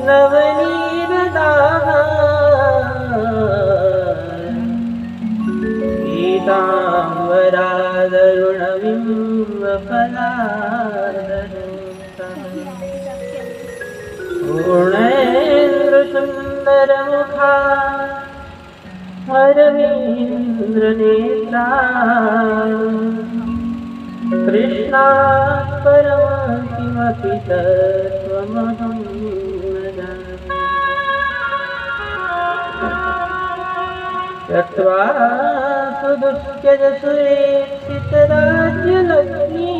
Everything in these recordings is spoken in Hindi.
नवनीरदाः पूर्णेन्द्रसुन्दरमुखा अरविन्द्रनेत्रा कृष्णात् परं किमपि तत्त्वमहं न जाने। त्यक्त्वा सुदुष्यजसुरेक्षितराज्यलक्ष्मी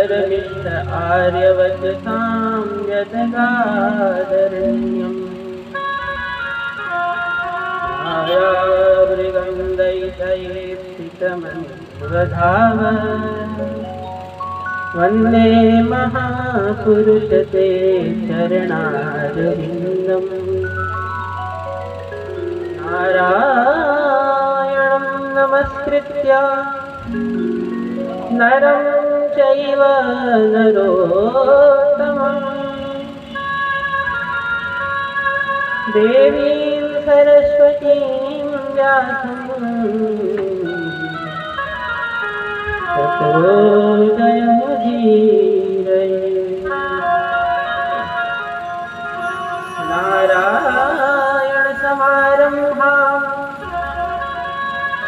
धर्मिष्ठ आर्यवचसां यदगादरण्यम् मायावृगं दैतयेप्सितमन्वधाव वन्दे महापुरुष ते चरणारविन्दम् नारायणं नमस्कृत्य नरं चैव नरोत्तमम् देवीं सरस्वतीं व्यासं ततो जयमुदीरये। नारायणसमारम्भां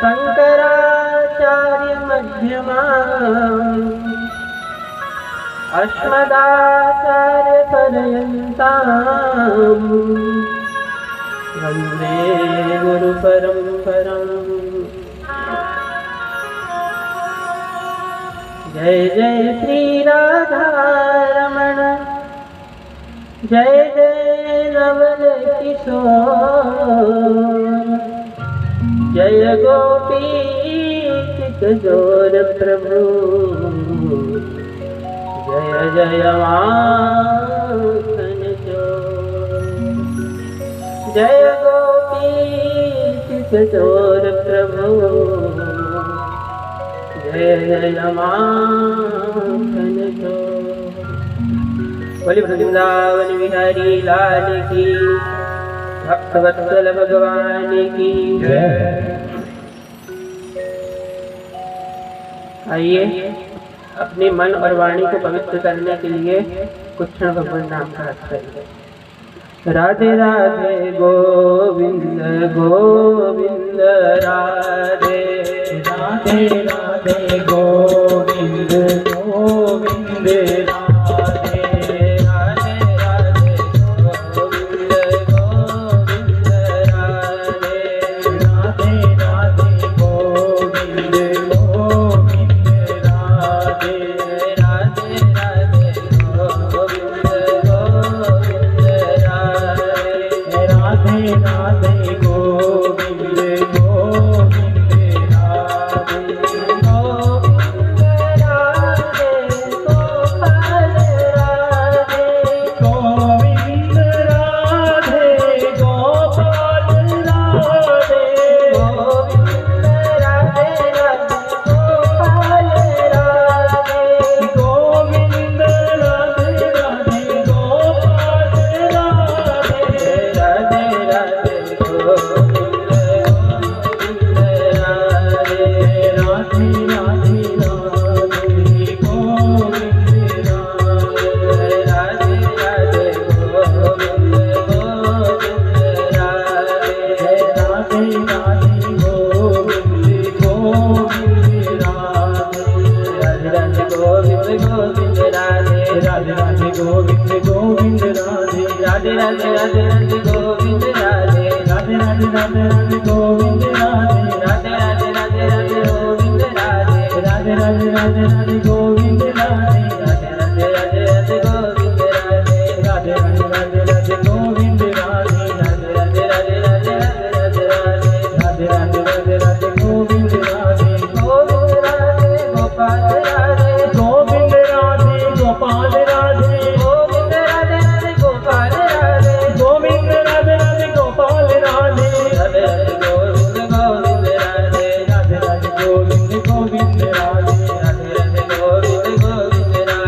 शङ्कराचार्यमध्यमाम् अस्मदाचार्यपर्यन्ताम् वन्दे गुरुपरम्पराम्। जय जय श्री राधारमण जय जय नवल किशोर जय गोपी किशोर प्रभु जय जय माखन चोर जय गोपी किशोर प्रभु जय जय माखन चोर। बोले वृंदावन बिहारी लाल की भक्तवत्सल भगवान की जय। आइए अपने मन और वाणी को पवित्र करने के लिए कुछ क्षण भगवान नाम का अर्थ करेंगे। राधे राधे गोविंद गोविंद राधे राधे राधे गोविंद गोविंद राधे राधे राधे गोविंद गोविंद राधे राधे राधे गोविंद गोविंद राधे राधे राधे गोविंद गोविंद राधे राधे गोविंद गोविंद राधे गोविंद राधे गोपाल राधे गोविंद राधे गोपाल राधे गोविंद राधे राधे गोपाल राधे गोविंद राधे राधे गोपाल राधे राधे राधे गोविंद गोविंद राधे राधे राधे राधे गोविंद राधे राधे गोविंद गोविंद राधे राधे राधे गोविंद गोविंद राधे राधे गोविंद गोविंद राधे राधे राधे गोविंद गोविंद राधे राधे राधे राधे राधे गोविंद राधे राधे राधे राधे राधे गोविंद राधे राधे राधे राधे राधे गोविंद राधे राधे राधे राधे राधे गोविंद राधे राधे राधे राधे राधे गोविंद राधे राधे राधे राधे राधे गोविंद राधे राधे राधे राधे राधे राधे राधे राधे राधे राधे गोविंद राधे गोविंद राधे गोपाल राधे गोविंद राधे गोपाल राधे गोविंद राधे राधे गोपाल राधे गोविंद राधे राधे गोपाल राधे राधे राधे गोविंद गोविंद राधे राधे राधे गोविंद गोविंद राधे राधे राधे गोविंद गोविंद राधे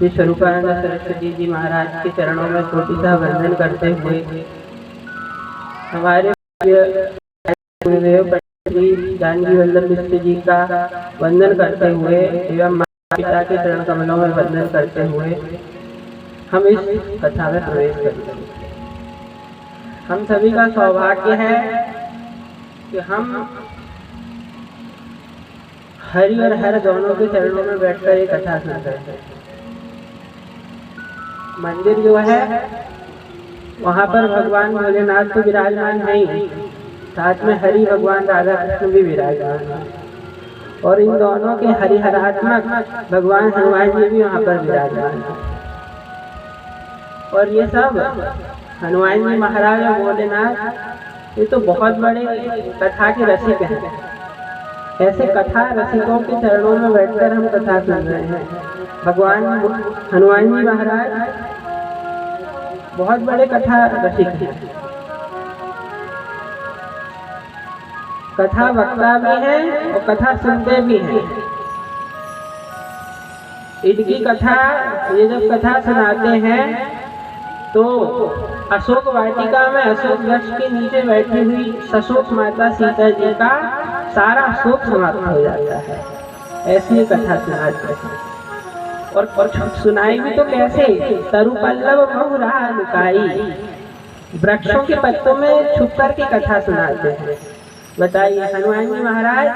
श्री स्वरूपानंद सरस्वती जी महाराज के चरणों में छोटी सा वंदन करते हुए हमारे गुरुदेव श्री जानकी वल्लभ मिश्र जी का वंदन करते हुए एवं माता पिता के चरण कमलों में वंदन करते हुए हम इस कथा में प्रवेश करेंगे। हम सभी का सौभाग्य है कि हम हरि और हर दोनों के चरणों में बैठकर एक कथा सुन सकते हैं। मंदिर जो है वहाँ पर भगवान भोलेनाथ तो विराजमान नहीं, साथ में हरि भगवान राधा कृष्ण भी विराजमान है और इन दोनों के हरिहरात्मक भगवान हनुमान जी भी वहाँ पर विराजमान है। और ये सब हनुमान जी महाराज और भोलेनाथ ये तो बहुत बड़े कथा के रसिक हैं। ऐसे कथा रसिकों के चरणों में बैठकर हम कथा सुन रहे हैं। भगवान हनुमान जी महाराज बहुत बड़े कथा रसिक हैं, कथा वक्ता भी हैं और कथा सुनते भी हैं। इनकी कथा ये जब कथा सुनाते हैं तो अशोक वाटिका में अशोक वृक्ष के नीचे बैठी हुई सशोक माता सीता जी का सारा शोक समाप्त हो जाता है। ऐसी कथा सुनाते हैं और सुनाई भी तो कैसे, तरु पल्लव बहु रहा लुकाई, वृक्षों के पत्तों में छुप कर के कथा सुनाते हैं। बताइए, हनुमान जी महाराज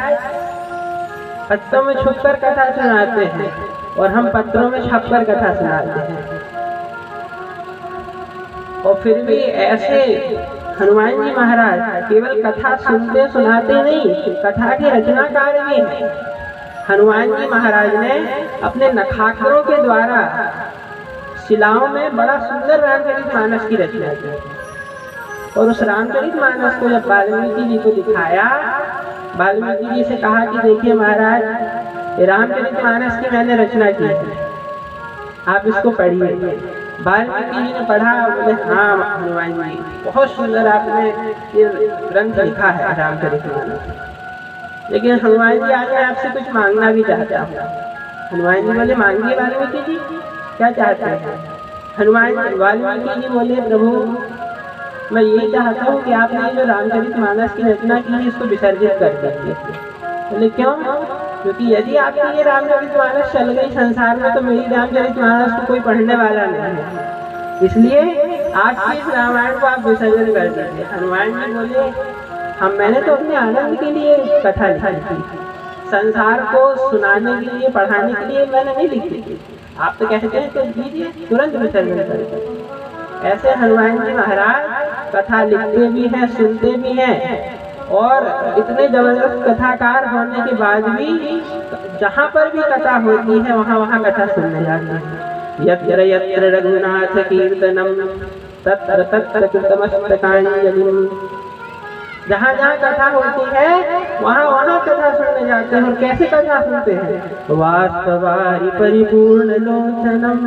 पत्तों में छुप कर कथा सुनाते हैं और हम पत्रों में छप कर कथा सुनाते हैं। और फिर भी ऐसे हनुमान जी महाराज केवल कथा सुनते सुनाते नहीं, कथा के रचनाकार भी हैं। हनुमान जी महाराज ने अपने नखाग्रों के द्वारा शिलाओं में बड़ा सुंदर रामचरितमानस की रचना की और उस रामचरितमानस को जब वाल्मीकि जी को दिखाया, वाल्मीकि जी से कहा कि देखिए महाराज, रामचरितमानस की मैंने रचना की है, आप इसको पढ़िए। वाल्मीकि जी ने पढ़ा, बोले हाँ हनुमान जी, बहुत सुंदर आपने ये ग्रंथ लिखा है रामचरितमानस। लेकिन हनुमान जी आज मैं आपसे कुछ मांगना भी चाहता हूँ। हनुमान जी बोले मांगिए वाल्मीकि जी, क्या चाहते हैं? वाल्मीकि जी बोले प्रभु, मैं यही चाहता हूँ कि आपने जो रामचरितमानस की रचना की है इसको विसर्जित कर दीजिए। बोले क्यों? क्योंकि यदि आपकी ये रामचरितमानस चल गई संसार में तो मेरी रामचरितमानस को कोई पढ़ने वाला नहीं है, इसलिए आज की इस रामायण को आप विसर्जन कर दीजिए। हनुमान जी बोले मैंने तो अपने आनंद के लिए कथा लिखी थी, संसार को सुनाने के लिए पढ़ाने के लिए मैंने नहीं लिखी थी। आप तो कहते हैं तो दीजिए, तुरंत विसर्जन कर दीजिए। ऐसे हनुमान जी महाराज कथा लिखते भी हैं, सुनते भी हैं और इतने जबरदस्त कथाकार होने के बाद भी जहाँ पर भी कथा होती है वहाँ कथा सुनने जाते हैं। यत्र यत्र रघुनाथ कीर्तनम तत्र तत्र कृतमस्तकांजलिं, जहाँ जहाँ कथा होती है वहाँ कथा सुनने जाते हैं। और कैसे कथा सुनते हैं? वास्तवारि परिपूर्ण लोचनम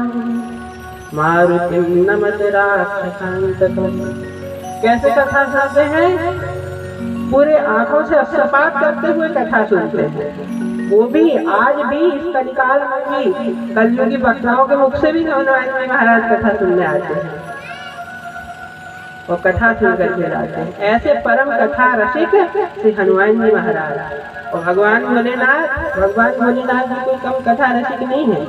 मारुतिम नमत राक्षसांतकम। कैसे कथा सुनते हैं? पूरे आंखों से अश्रुपात करते हुए कथा सुनते हैं। वो भी आज भी इस कलिकाल में भी कलयुगी वक्ताओं के मुख से भी हनुमान जी महाराज कथा सुनने आते हैं और कथा सुन करके जाते हैं। ऐसे परम कथा रसिक श्री हनुमान जी महाराज। और भगवान भोलेनाथ जी कोई कम कथा रसिक नहीं है।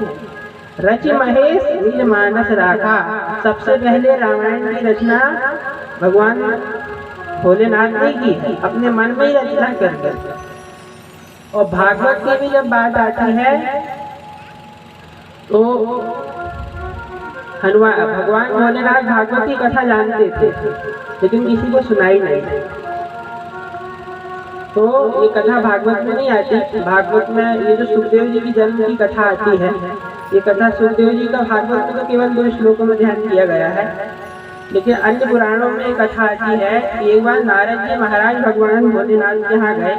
रचि महेश नील मानस राखा, सबसे पहले रामायण की रचना भगवान भोलेनाथ ने की, अपने मन में ही रचना करके। और भागवत की भी जब बात आती है तो भगवान भोलेनाथ भागवत की कथा जानते थे लेकिन किसी को सुनाई नहीं। तो ये कथा भागवत में नहीं आती। भागवत में ये जो सुखदेव जी की जन्म की कथा आती है, ये कथा सुखदेव जी का भागवत में तो केवल 2 श्लोकों में ध्यान किया गया है, लेकिन अन्य पुराणों में कथा आती है कि एक बार नारद जी महाराज भगवान भोलेनाथ के यहाँ गए।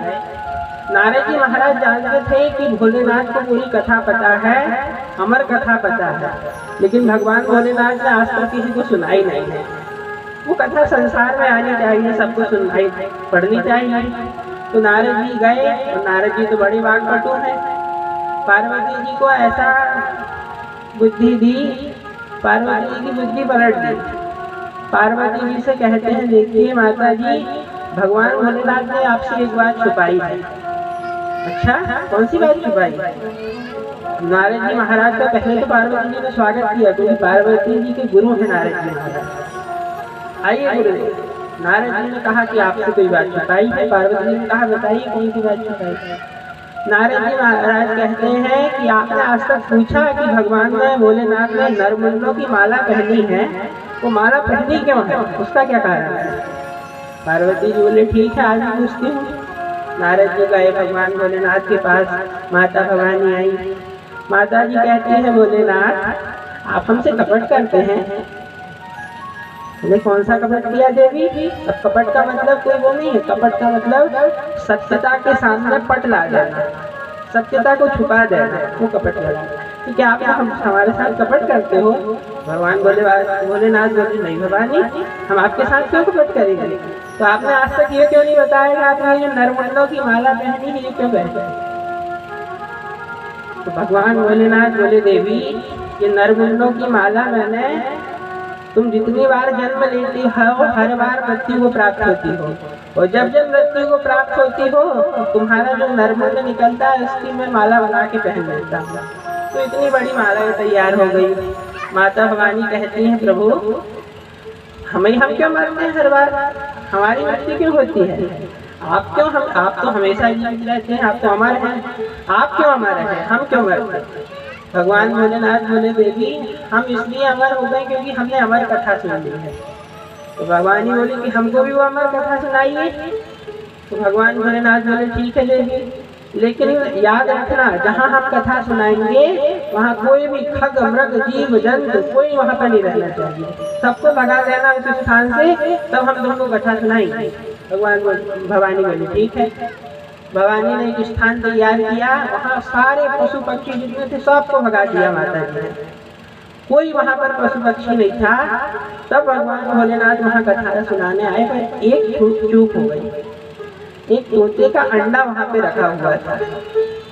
नारद जी महाराज जानते थे कि भोलेनाथ को पूरी कथा पता है, अमर कथा पता है, लेकिन भगवान भोलेनाथ ने आज तक किसी को सुनाई नहीं है। वो कथा संसार में आनी चाहिए, सबको सुनाई पढ़नी चाहिए। तो नारद जी गए और नारद जी तो बड़े वाग्पटु हैं। पार्वती जी को ऐसा बुद्धि दी, पार्वती जी की बुद्धि पलट दी। पार्वती जी से कहते हैं, देखिए माता जी, भगवान भोलेनाथ ने आपसे एक बात छुपाई है। अच्छा, कौन सी बात छुपाई? नारद जी महाराज का पहले तो पार्वती जी ने स्वागत किया, क्योंकि पार्वती जी के गुरु हैं नारद जी महाराज। आइए गुरुदेव। नारद जी ने कहा कि आपसे कोई बात छुपाई है। पार्वती जी ने कहा, बताइए कौन सी बात छुपाई है। नारद जी महाराज कहते हैं कि आपने आज तक पूछा कि भगवान ने, भोलेनाथ ने नरमुंडों की माला पहनी है, वो माला पहनी क्यों है, उसका क्या कारण है? पार्वती जी बोले, ठीक है, आज भी पूछती हूँ। नारद जी गए भगवान भोलेनाथ के पास, माता भवानी आई। माता जी कहती है, भोलेनाथ आप हमसे कपट करते हैं। बोले, कौन सा कपट किया देवी? अब कपट का मतलब कोई वो नहीं है, कपट का मतलब सत्यता के सामने पट ला जाना, सत्यता को छुपा देना, वो कपट लगा। तो क्या आप हमारे साथ कपट करते हो? भगवान भोलेनाथ बोले, नहीं भवानी, हम आपके साथ क्यों कपट करेंगे? तो आपने आज तक ये क्यों नहीं बताया कि आपने जो नरमुंडों की माला पहनी है, ये क्यों पहनी? तो भगवान भोलेनाथ बोले, देवी ये नरमुंडों की माला मैंने, तुम जितनी बार जन्म लेती हो हर बार मृत्यु को प्राप्त होती हो, और जब जब मृत्यु को प्राप्त होती हो तुम्हारा जो नरमुंड निकलता है उसकी मैं माला बना के पहन लेता हूँ। तो इतनी बड़ी माला तैयार हो गई। माता भवानी कहती हैं, प्रभु हम क्यों मरते हैं हर बार, हमारी मृत्यु क्यों होती है? आप तो हमेशा जीवित रहते हैं, आप तो अमर हैं, आप क्यों अमर हैं, हम क्यों मरते हैं? भगवान भोलेनाथ बोले, देवी हम इसलिए अमर हो गए क्योंकि हमने अमर कथा सुन ली है। तो भगवान बोले कि हमको भी वो अमर कथा सुनाइए। तो भगवान भोलेनाथ बोले, ठीक है देवी, लेकिन याद रखना, जहाँ हम कथा सुनाएंगे वहाँ कोई भी खग मृग जीव जंतु कोई वहाँ पर नहीं रहना चाहिए, सबको भगा देना उस स्थान से, तब हम तुमको कथा सुनाएंगे। भवानी बोली, ठीक है। भवानी ने एक स्थान तैयार किया, वहाँ सारे पशु पक्षी जितने थे सबको भगा दिया माता जी ने, कोई वहाँ पर पशु पक्षी नहीं था। तब भगवान भोलेनाथ वहाँ कथा सुनाने आए, पर एक चूक हो गई। एक तोते का अंडा वहाँ पे रखा हुआ था,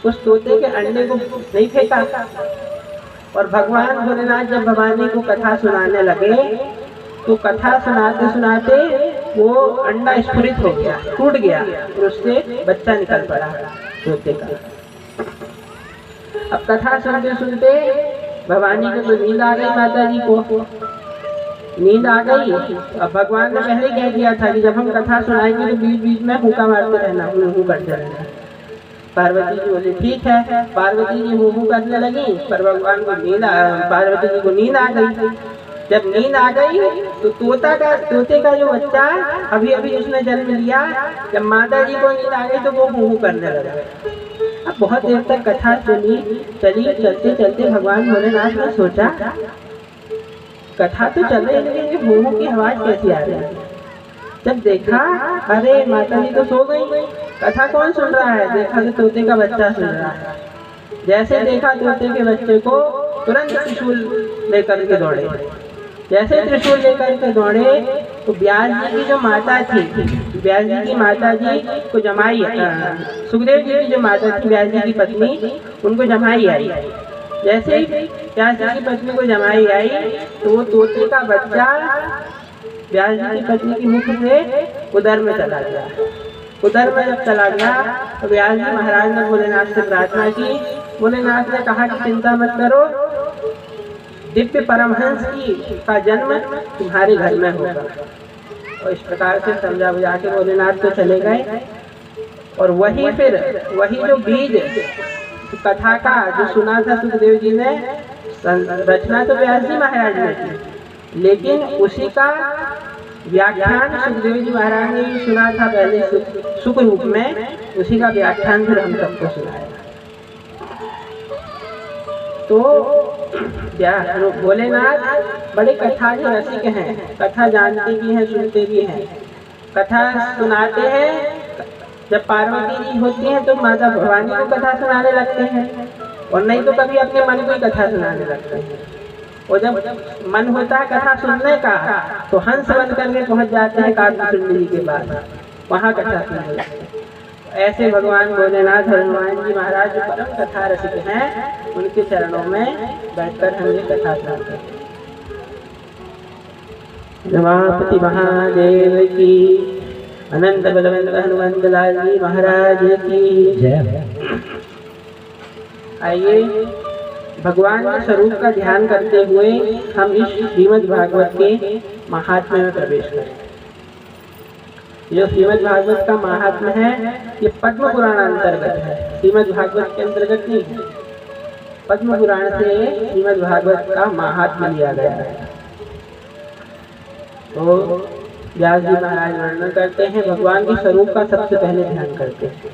उस तोते के अंडे को नहीं फेंका, और भगवान भोलेनाथ जब भवानी को कथा सुनाने लगे तो कथा सुनाते सुनाते वो अंडा स्फुरित हो गया, टूट गया, और उससे बच्चा निकल पड़ा तोते का। अब कथा सुनते सुनते भवानी को तो नींद आ गई, माता जी को नींद आ गई। अब भगवान ने पहले कह दिया था कि जब हम कथा सुनाएंगे तो बीच बीच में हुक्का मारते रहना, हूँ करते रहना। पार्वती जी बोले, ठीक है। पार्वती जी हूँ करने लगी, पर भगवान को पार्वती जी को नींद आ गई। जब नींद आ गई तो तोते का जो बच्चा अभी अभी उसने जन्म लिया, जब माता जी को नींद आ गई तो वो हूँ करने लगा। अब बहुत देर तक कथा चली, चलते चलते भगवान भोलेनाथ ने सोचा, कथा तो चल रही है लेकिन हूँ की आवाज कैसी आ रही है? जब देखा, अरे माता जी तो सो गई, कथा कौन सुन रहा है? देखा तो तोते का बच्चा सुन रहा है। जैसे देखा तोते के बच्चे को, तुरंत त्रिशूल लेकर के दौड़े। जैसे त्रिशूल लेकर के दौड़े तो व्यास जी की जो माता थी, व्यास जी की माता जी को जमाई, सुखदेव जी की जो माता थी व्यास जी की पत्नी, उनको जमाई आई। जैसे ही व्यास जी की पत्नी को जमाई आई तो वो तोते का बच्चा व्यास जी की पत्नी की मुख से उदर में चला गया। उदर में जब चला गया तो व्यास जी महाराज ने भोलेनाथ से प्रार्थना की। भोलेनाथ ने कहा कि चिंता मत करो, दिव्य परमहंस का जन्म तुम्हारे घर में होगा। और इस प्रकार से समझा बुझा के भोलेनाथ तो चले गए। और वही जो बीज कथा का जो सुना था सुखदेव जी ने, रचना तो व्यास जी महाराज ने की, लेकिन उसी का व्याख्यान सुखदेव जी महाराज ने भी सुना था पहले सुख रूप में, उसी का व्याख्यान फिर हम सबको सुनाया। तो भोलेनाथ बड़े कथा के रसिक हैं, कथा जानते भी हैं, सुनते भी हैं, कथा सुनाते हैं। जब पार्वती जी होती हैं तो माता भवानी को कथा सुनाने लगते हैं, और नहीं तो कभी अपने मन को ही कथा सुनाने लगते हैं। और जब मन होता है कथा सुनने का तो हंस बन करके पहुंच जाते हैं काकभूषुंड जी के पास, वहाँ कथा सुनने लगते हैं। ऐसे भगवान भोलेनाथ हनुमान जी महाराज जो परम कथा रसिक हैं, उनके चरणों में बैठकर हम ये कथा सुनाते हैं। रमापति महादेव की, अनंत बलवंत हनुमंत लाल जी महाराज की जय। आइए भगवान के स्वरूप का ध्यान करते हुए हम इस श्रीमद् भागवत के महात्म्य में प्रवेश करें। जो श्रीमद् भागवत का महात्म्य है ये पद्म पुराण अंतर्गत है, श्रीमद् भागवत के अंतर्गत नहीं है। पद्म पुराण से श्रीमद् भागवत का महात्म्य लिया गया है। तो व्यास जी महाराज वर्णन करते हैं, भगवान के स्वरूप का सबसे पहले ध्यान करते हैं।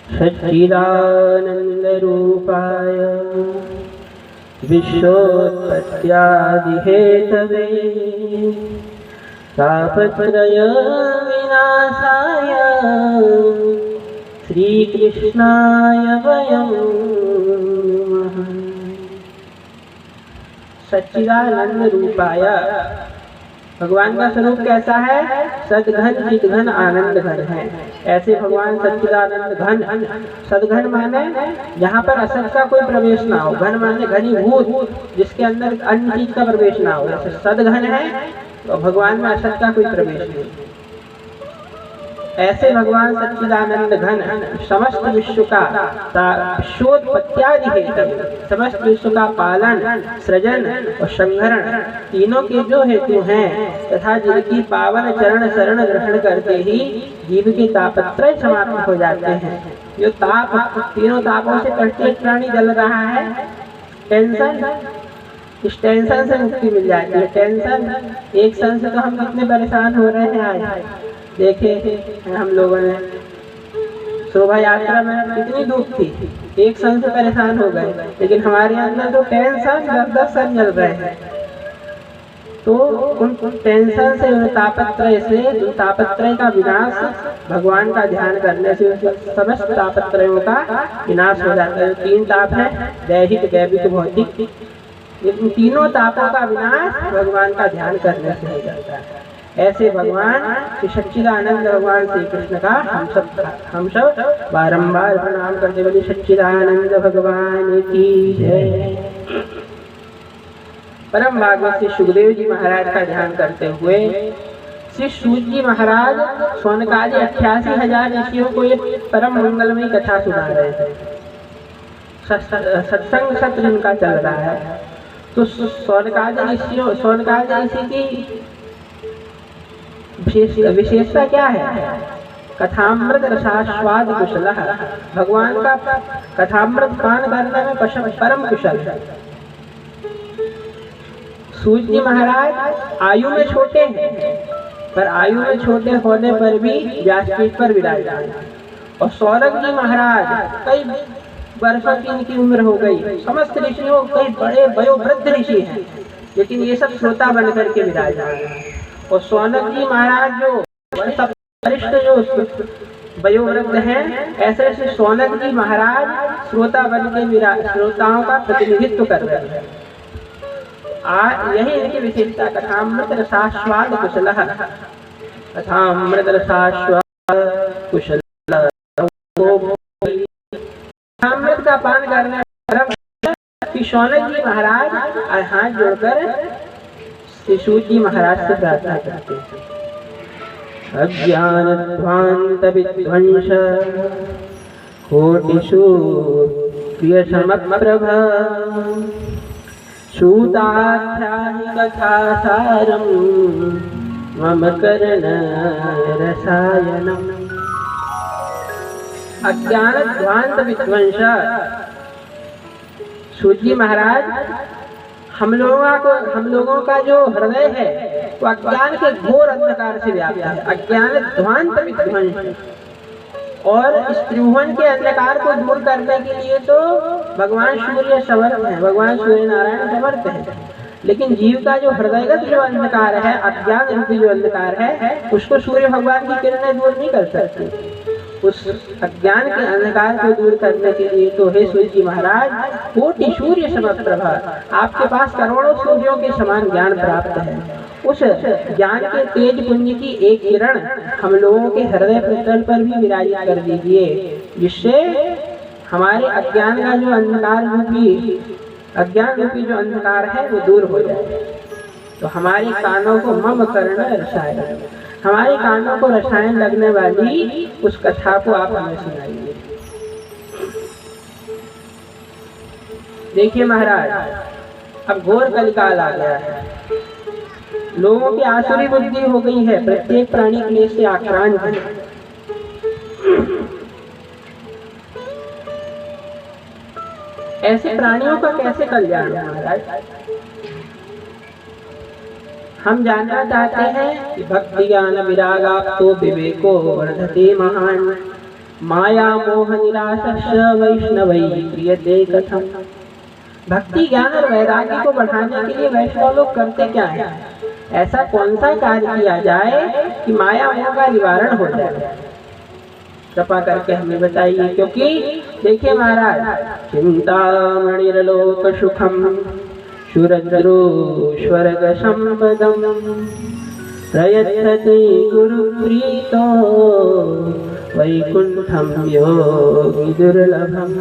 सच्चिदानंद रूपाय विश्वोत्पत्त्यादि हेतवे तापत्रय विनाशाय श्री कृष्णाय वयं नमः। सच्चिदानंद रूपाय, भगवान का स्वरूप कैसा है? सदघन चितघन आनंद घन है। ऐसे भगवान सच्चिदानंद घन, सदघन माने जहाँ पर असत का कोई प्रवेश ना हो, घन माने घनीभूत, जिसके अंदर अन्य चीज का प्रवेश ना हो। जैसे सदघन है तो भगवान में असत का कोई प्रवेश नहीं। ऐसे भगवान सच्चिदानंद घन समस्त विश्व का विश्वोत्पत्त्यादि हेतु, समस्त विश्व का पालन, सृजन और संहरण तीनों के जो हेतु हैं, तथा जिनकी पावन चरण शरण ग्रहण करते ही जीव के तापत्रय समाप्त हो जाते हैं। जो ताप, तीनों तापों से प्रत्येक प्राणी जल रहा है, टेंशन, इस टेंशन से मुक्ति मिल जाती है। टेंशन, एक सन से तो हम कितने परेशान हो रहे हैं। आज देखे हम लोगों ने शोभा यात्रा में कितनी धूप थी, एक सन से परेशान हो गए, लेकिन हमारे अंदर तो टेंशन 10-10 सन चल रहे हैं। तो उन टेंशन से, उन तापत्रय से, उन तापत्रय का विनाश भगवान का ध्यान करने से समस्त तापत्रयों का विनाश हो जाता है। 3 ताप है, दैहिक, दैविक, भौतिक। इन तीनों तापों का विनाश भगवान का ध्यान करने से हो जाता है। ऐसे भगवान श्री सच्चिदानंद भगवान श्री कृष्ण का हम सब बारंबार प्रणाम करते बोले सच्चिदानंद भगवान की जय। परम भागवत श्री सुखदेव जी महाराज का ध्यान करते हुए श्री सूत जी महाराज सौनकादि 88,000 ऋषियों को ये परम मंगलमयी कथा सुना रहे थे। सत्संग सत्र इनका चल रहा है। तो सौनकादि ऋषि की विशेषता क्या है? कथामृत रसास्वाद कुशल, भगवान का कथामृत पान करने में परम कुशल है। सूत जी महाराज आयु में छोटे हैं, पर आयु में छोटे होने पर भी व्यासपीठ पर विराजमान हैं। और सौनक जी महाराज कई वर्षों की इनकी उम्र हो गई, समस्त ऋषियों कई बड़े वयोवृद्ध ऋषि हैं, लेकिन ये सब श्रोता बन करके विराजमान हैं। और सौनक जी महाराज जो वरिष्ठ जो वयोवृद्ध हैं, ऐसे ऐसे सौनक जी महाराज श्रोता बन के श्रोताओं का प्रतिनिधित्व कर रहे हैं। यही इनकी विशेषता। कथामृत रसास्वाद कुशल, कथामृत रसास्वाद कुशल, कथामृत का पान करने की सौनक जी महाराज हाथ जोड़कर सूत जी महाराज से प्रार्थना करते हैं। अज्ञानध्वांत विध्वंस कोटिषु प्रिय समप्रभ सूताख्याहि कथासारं मम कर्ण रसायनम्। अज्ञानध्वांत विध्वंस, सूत जी महाराज हम लोगों का जो हृदय है वो अज्ञान के घोर अंधकार से व्याप्त है। अज्ञान ध्वांत विध्वंस, और इस त्रिभुवन के अंधकार को दूर करने के लिए तो भगवान सूर्य समर्थ है, भगवान सूर्य नारायण समर्थ है। लेकिन जीव का जो हृदयगत जो अंधकार है, अज्ञान रूपी जो अंधकार है, उसको सूर्य भगवान की किरणें दूर नहीं कर सकती। उस अज्ञान के अंधकार को दूर करने के लिए तो हे सूर्य जी महाराज, कोटि सूर्य समप्रभा, आपके पास करोड़ों सूर्यों के समान ज्ञान प्राप्त है। उस ज्ञान के तेज पुंज की एक किरण हम लोगों के हृदय पटल पर भी विराजित कर दीजिए, जिससे हमारे अज्ञान का जो अंधकार रूपी जो अंधकार है वो दूर हो जाए। तो हमारे कानों को मम कर्ण रसायन, हमारे कानों को रसायन लगने वाली उस कथा को आप हमें सुनाइए। देखिए महाराज, अब घोर कलिकाल आ गया है, लोगों की आसुरी बुद्धि हो गई है, प्रत्येक प्राणी क्लेश से आक्रांत है। ऐसे प्राणियों का कैसे कल्याण है महाराज? हम जानना चाहते हैं कि भक्ति ज्ञान विरागाप्तो विवेको वर्धते महान, माया मोह निराशश्च वैष्णवै क्रियते कथम। भक्ति ज्ञान और वैराग्य को बढ़ाने के लिए वैष्णव लोग करते क्या है? ऐसा कौन सा कार्य किया जाए कि माया मोह का निवारण हो जाए? कृपा करके हमें बताइए। क्योंकि देखिए महाराज, चिंतामणिर्लोक सुखम शुरद्रो स्वर्ग संपदम प्रयच्छति गुरुप्रीतो वैकुंठम योगी दुर्लभम।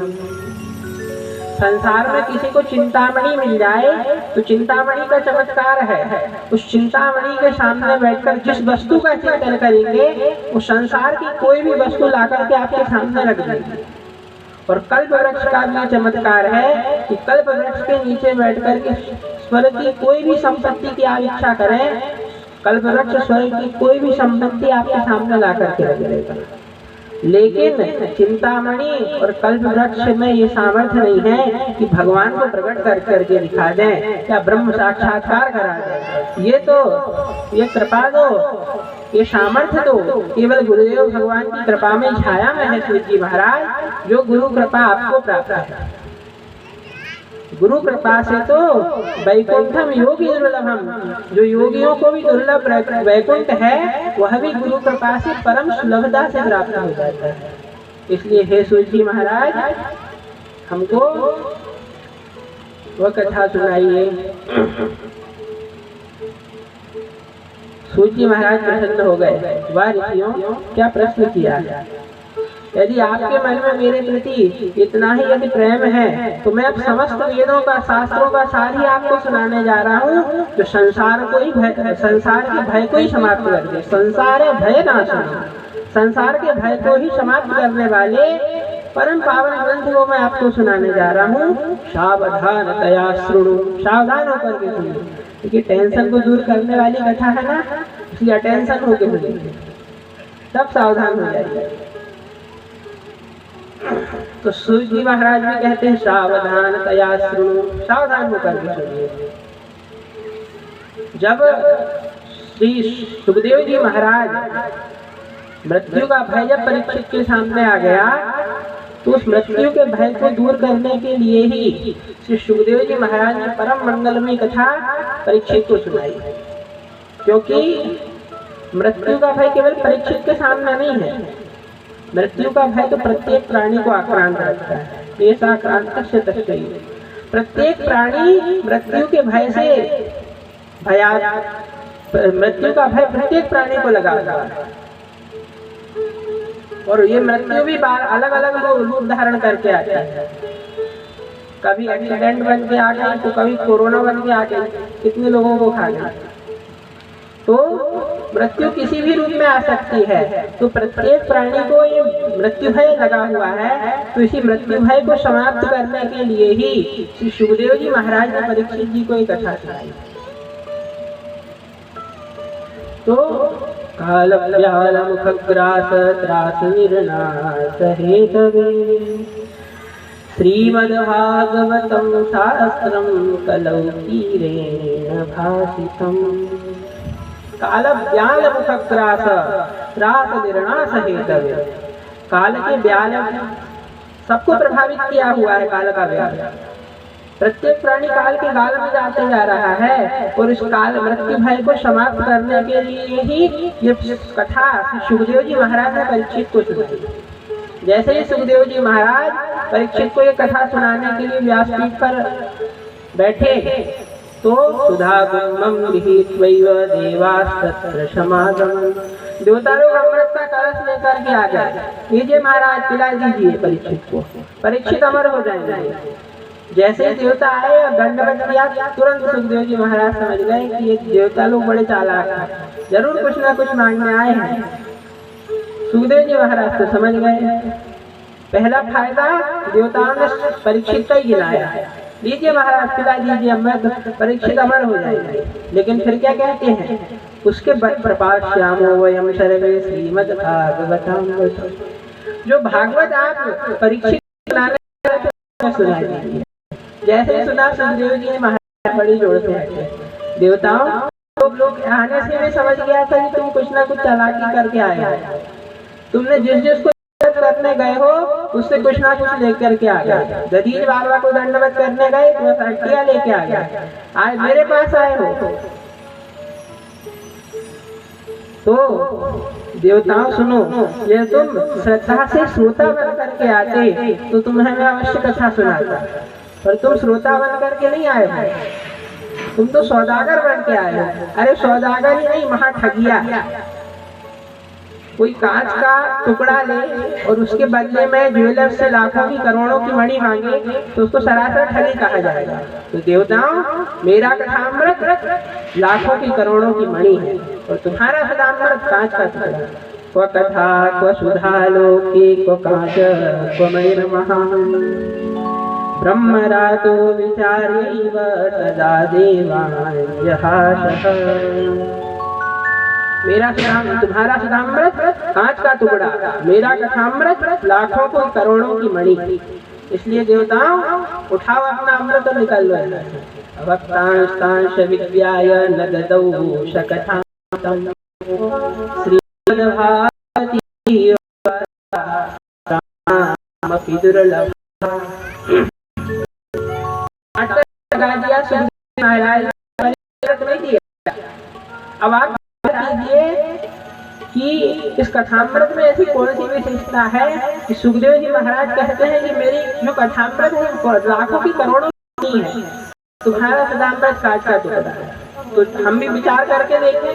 संसार में किसी को चिंतामणि मिल जाए तो चिंतामणि का चमत्कार है, उस चिंतामणि के सामने बैठकर जिस वस्तु का चिंतन करेंगे उस संसार की कोई भी वस्तु लाकर के आपके सामने रख देंगे। और कल्प वृक्ष का भी चमत्कार है कि कल्प वृक्ष के नीचे बैठकर के स्वर्ग की कोई भी संपत्ति की आप इच्छा करें, कल्प वृक्ष स्वर्ग की कोई भी संपत्ति आपके सामने ला करके रख देगा। लेकिन चिंतामणि और कल्प वृक्ष में ये सामर्थ्य नहीं है कि भगवान को प्रकट कर करके दिखा दें या ब्रह्म साक्षात्कार करा दें। ये कृपा दो, ये सामर्थ्य दो केवल गुरुदेव भगवान की कृपा में छाया में है सूर्य जी महाराज, जो गुरु कृपा आपको प्राप्त है। गुरु कृपा से तो वैकुंठम योगी दुर्लभम, जो योगियों को भी दुर्लभ वैकुंठ है वह भी गुरु कृपा से परम सुलभता से प्राप्त हो जाता है। इसलिए हे सूर्य जी महाराज, हमको वह कथा सुनाइए। सूर्य जी महाराज प्रसन्न हो गए। वाह ऋषियों, क्या प्रश्न किया। यदि आपके मन में मेरे प्रति इतना ही यदि प्रेम है तो मैं अब समस्त वेदों का, शास्त्रों का सार ही आपको सुनाने जा रहा हूँ, जो संसार के भय को ही समाप्त कर दे। संसार भय नाशनम, संसार के भय को ही समाप्त करने वाले परम पावन ग्रंथ को मैं आपको सुनाने जा रहा हूँ। सावधानतया शृणु, सावधान होकर के सुनिए, क्योंकि टेंशन को दूर करने वाली कथा है ना, इसलिए अटेंशन होकर सुनिए, तब सावधान हो जाइए। तो सूर्य जी महाराज भी कहते हैं सावधानतया शृणु, सावधान होकर के सुनिए। जब श्री सुखदेव जी महाराज मृत्यु का भय जब परीक्षित के सामने आ गया तो उस मृत्यु के भय को दूर करने के लिए ही श्री सुखदेव जी महाराज ने परम मंगलमय कथा परीक्षित को सुनाई। क्योंकि मृत्यु का भय केवल परीक्षित के सामने नहीं है, मृत्यु का भय तो प्रत्येक प्राणी को आक्रांत रखता है। ये आक्रांत से तस्वीर, प्रत्येक प्राणी मृत्यु के भय से मृत्यु का भय प्रत्येक प्राणी को लगा हुआ है। और ये मृत्यु भी अलग अलग रूप धारण करके आते हैं। कभी एक्सीडेंट बन के आ गई तो कभी कोरोना बन के आ गई, कितने लोगों को खा गई। तो मृत्यु किसी भी रूप में आ सकती है। तो प्रत्येक प्राणी को ये मृत्यु भय लगा हुआ है। तो इसी मृत्यु भय को समाप्त करने के लिए ही श्री सुखदेव जी महाराज ने परीक्षित जी को एक कथा सुनाई। तो काल व्याल मुखग्रास त्रास निर्नाश हेतवे श्रीमद्भागवतं शास्त्रं कलौ कीरेण भासितम्। काल व्याल मुखग्रास त्रास निर्नाश हेतवे, काल के व्याल सबको प्रभावित किया हुआ है। काल का व्याल प्रत्येक प्राणी काल के गाल में जाते जा रहा है। और इस काल मृत्यु भय को समाप्त करने के लिए ही ये कथा सुखदेव जी महाराज ने परीक्षित को सुनाई। जैसे ही सुखदेव जी महाराज परीक्षित को ये कथा सुनाने के लिए व्यासपीठ पर बैठे तो सुधा गुम्मम गृहीत्वैव देवास्तत्र समागमन्, देवता लोग अमृत का कलश लेकर के आ गए। लीजिए महाराज पिला दीजिए परीक्षित को, परीक्षित अमर हो जाएंगे। जैसे ही देवता आए और दंडवत किया, तुरंत सुखदेव जी महाराज समझ गए कि ये देवता लोग बड़े चालाक हैं, जरूर कुछ ना कुछ मांगने आए हैं। सुखदेव जी महाराज तो समझ गए, पहला फायदा देवताओं ने परीक्षित का ही गिनाया। लीजिए महाराज पिला दीजिए अमृत, परीक्षित अमर हो जाएंगे। लेकिन फिर क्या कहते हैं, उसके प्रपाश्यामो वयम शरवे श्रीमद् भागवतम, जो भागवत आप परीक्षित सुना दीजिए। जैसे सुना सुखदेव जी महाराज बड़ी जोर से हटे। देवताओं लोग आने से भी समझ गया था कि तुम कुछ ना कुछ चालाकी करके आए हो, तुमने जिस जिसको करने गए हो उससे कुछ ना कुछ लेकर के आ गए। दधीच बाबा को दंडवत करने गए तो हड्डियां लेके आ गए, आज मेरे पास आए हो। तो देवताओं सुनो, ये तुम श्रद्धा से श्रोता बन करके आते तो तुम्हें मैं अवश्य कथा सुनाता, पर तुम श्रोता बन करके नहीं आए हो, तुम तो सौदागर बन के आए हो। अरे सौदागर ही नहीं, महाठगिया। कोई कांच का टुकड़ा ले और उसके बदले में ज्वेलर से लाखों की करोड़ों की मणि मांगे तो उसको सरासर ठगी कहा जाएगा। तो देवताओं, मेरा कथामृत लाखों की करोड़ों की मणि है और तुम्हारा कथामृत कांच का टुकड़ा। क्व कथा क्व सुधा लोके क्व कांच क्व मणिर्महान्, ब्रह्मरातो विचार्यैव तदा देवान् जहाशः। मेरा तुम्हारा सुधामृत कांच का टुकड़ा, मेरा कथामृत लाखों को करोड़ों की मणि। इसलिए देवताओं उठाओ अपना अमृत और निकल लो। भक्तांश विद्याय नगदौ शकथां श्रीमद्भारती दुर्लभ। अब आप कीजिए कि इस कथामृत में ऐसी कौन सी विशेषता है कि सुखदेव जी महाराज कहते हैं कि मेरी जो कथामृत है लाखों की करोड़ों की है, तुम्हारा कथामृत कांच का टुकड़ा है। तो हम भी विचार करके देखें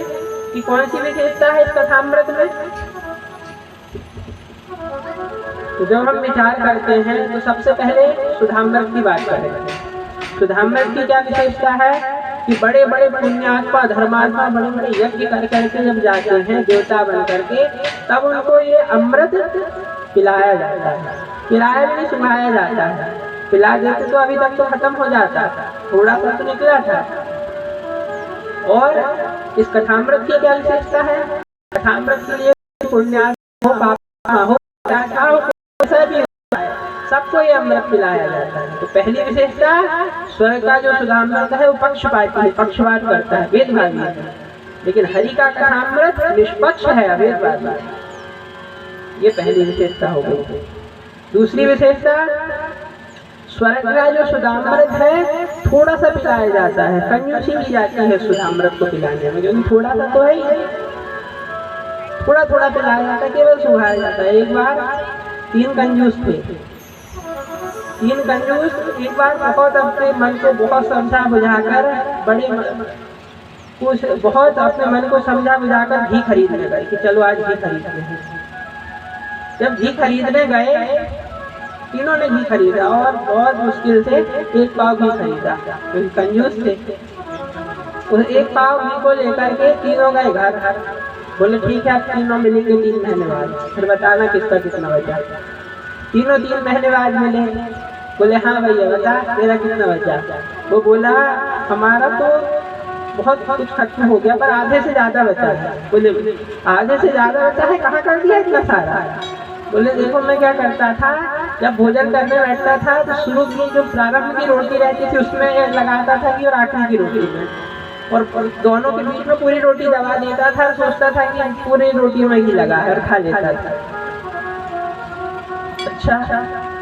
कि कौन सी विशेषता है इस कथामृत में। तो जब हम विचार करते हैं तो सबसे पहले सुधामृत की बात करें। सुधामृत की क्या विशेषता है कि बड़े बड़े पुण्यात्मा धर्मात्मा बड़े बड़े यज्ञ कर करके जब जाते हैं देवता बन करके, तब उनको ये अमृत पिलाया जाता है। पिलाया भी नहीं, सुनाया जाता है। पिला देते तो अभी तक तो खत्म हो जाता, थोड़ा सा तो निकला था। और इस कथामृत की क्या विशेषता है, कथामृत के लिए पुण्यात्मा हो पाप हो सबको ये अमृत पिलाया जाता है। तो पहली विशेषता, स्वर्ग का जो सुधामृत है वो पक्षपात करता है, भेदभावी है, लेकिन हरि का कथामृत निष्पक्ष है, अभेदभावी। ये पहली विशेषता हो गई। दूसरी विशेषता, स्वर्ग का जो सुधामृत है थोड़ा सा पिलाया जाता है, कंजूसी की जाती है सुधामृत को पिलाने में, क्योंकि थोड़ा सा तो है ही, थोड़ा थोड़ा पिलाया जाता है, केवल सुखाया जाता है। एक बार 3 कंजूस थे, 3 कंजूस एक बार बहुत अपने मन को बहुत समझा बुझाकर बहुत अपने मन को समझा बुझाकर घी खरीदने गए कि चलो आज घी खरीदते हैं। जब घी खरीदने गए, तीनों ने घी खरीदा और बहुत मुश्किल से 1 पाव घी खरीदा, क्योंकि कंजूस थे। उस 1 पाव घी को लेकर के तीनों गए घर। बोले ठीक है, आप तीनों मिलेंगे 3 महीने बाद, फिर बताना किसका कितना बचा। तीनों 3 महीने बाद मिले। बोले हाँ भैया बता, तेरा कितना बचा। वो बोला हमारा तो बहुत कुछ खत्म हो गया, पर आधे से ज्यादा बचा है। बोले आधे से ज्यादा बचा है, कहाँ कर दिया इतना सारा। बोले देखो मैं क्या करता था, जब भोजन करने बैठता था तो शुरू की जो प्रारंभ की रोटी रहती थी उसमें लगाता था कि और आखिरी की रोटी में, और दोनों के बीच में पूरी रोटी दबा देता था, सोचता था कि पूरी रोटी में ही लगा है और खा लेता था। अच्छा,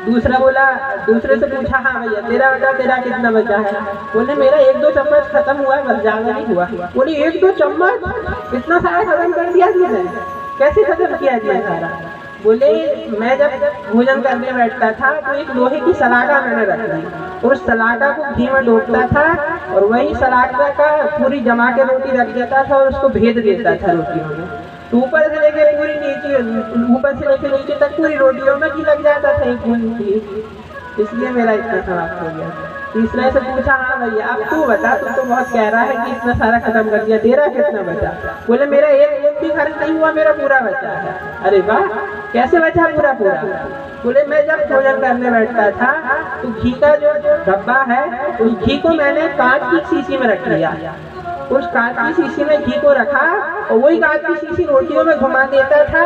दूसरा बोला, दूसरे से पूछा हाँ भैया तेरा बता, तेरा कितना बचा है। बोले मेरा 1-2 चम्मच खत्म हुआ, बस ज्यादा नहीं हुआ। बोले 1-2 चम्मच इतना सारा खत्म कर दिया तुमने, कैसे खत्म किया इतना सारा। बोले मैं जब भोजन करने बैठता था तो एक लोहे की सलागा मैंने रख ली, उस सलागा को घी में डोबता था और वही सलागा का पूरी जमा के रोटी रख देता था और उसको भेद देता था रोटियों में। तो ऊपर से लेकर पूरी नीचे, ऊपर से लेकर नीचे तक पूरी रोटियों में घी लग जाता था एक घी, इसलिए मेरा इतना समाप्त हो गया। तीसरे से पूछा, हाँ भैया अब तू बता, तू तो बहुत कह रहा है कि इतना सारा खत्म कर दिया, तेरा कितना बचा? बोले मेरा एक भी खर्च नहीं हुआ, मेरा पूरा बचा है। अरे वाह, कैसे बचा पूरा पूरा? बोले मैं जब भोजन करने बैठता था तो घी का जो डब्बा है उस घी को मैंने कांच की शीशी में रख लिया, उस कांच की शीशी में घी को रखा और वही कांच की शीशी रोटियों में घुमा देता था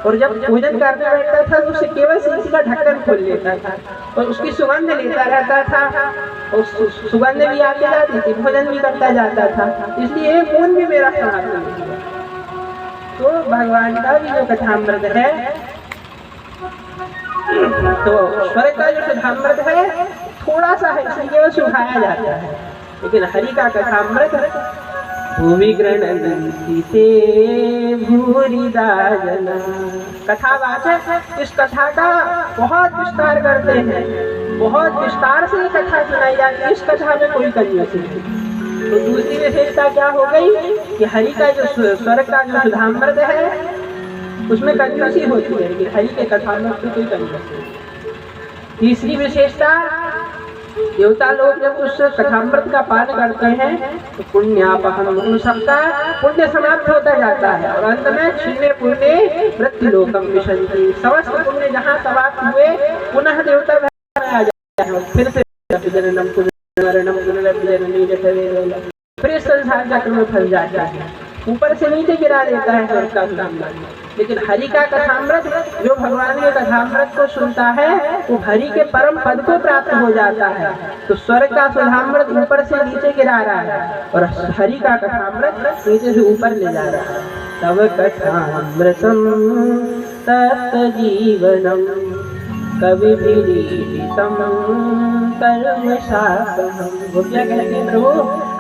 और जब भोजन करने बैठता था तो उसे केवल शीशी का ढक्कन खोल लेता था और उसकी सुगंध लेता रहता था और सुगंध भी आती जाती थी, भोजन भी करता जाता था, इसलिए एक खून भी मेरा समाप्त नहीं हुआ। तो भगवान का भी जो कथामृत है, तो स्वर्ग का जो कथामृत है थोड़ा सा है, इसलिए वो सुखाया जाता है, लेकिन हरि का कथामृत भूमि गृह्णन्ति ते भूरिदा जना। कथावाचक इस कथा का बहुत विस्तार करते हैं, बहुत विस्तार से ये कथा सुनाई जाती है, इस कथा में कोई कंजूसी नहीं। तो दूसरी विशेषता क्या हो गई कि हरि का जो स्वर्ग का जो सुधामृत है उसमें कंजूसी होती है, लेकिन हरि के कथामृत में कोई कंजूसी नहीं। तीसरी विशेषता, देवता लोग जब उस कथामृत का पान करते हैं तो पुण्यापहम, उन सबका पुण्य समाप्त होता जाता है और अंत में क्षीणे पुण्य मृत्युलोकम विशन्ति, समस्त पुण्य जहाँ समाप्त हुए पुनः देवता में आ जाते हैं, फिर से फिर संसार चक्र में फंस जाता है, ऊपर से नीचे गिरा देता है स्वर्ग का सुधामृत। लेकिन हरि का कथामृत, जो भगवान के कथामृत को सुनता है वो हरि के परम पद को प्राप्त हो जाता है। तो स्वर्ग का सुधामृत ऊपर से नीचे गिरा रहा है और हरि का कथामृत नीचे से ऊपर ले जा रहा है। तव कथामृतम तप्त जीवनम कविभिरीडितम कल्मषापहम। वो क्या कहते हैं प्रभु,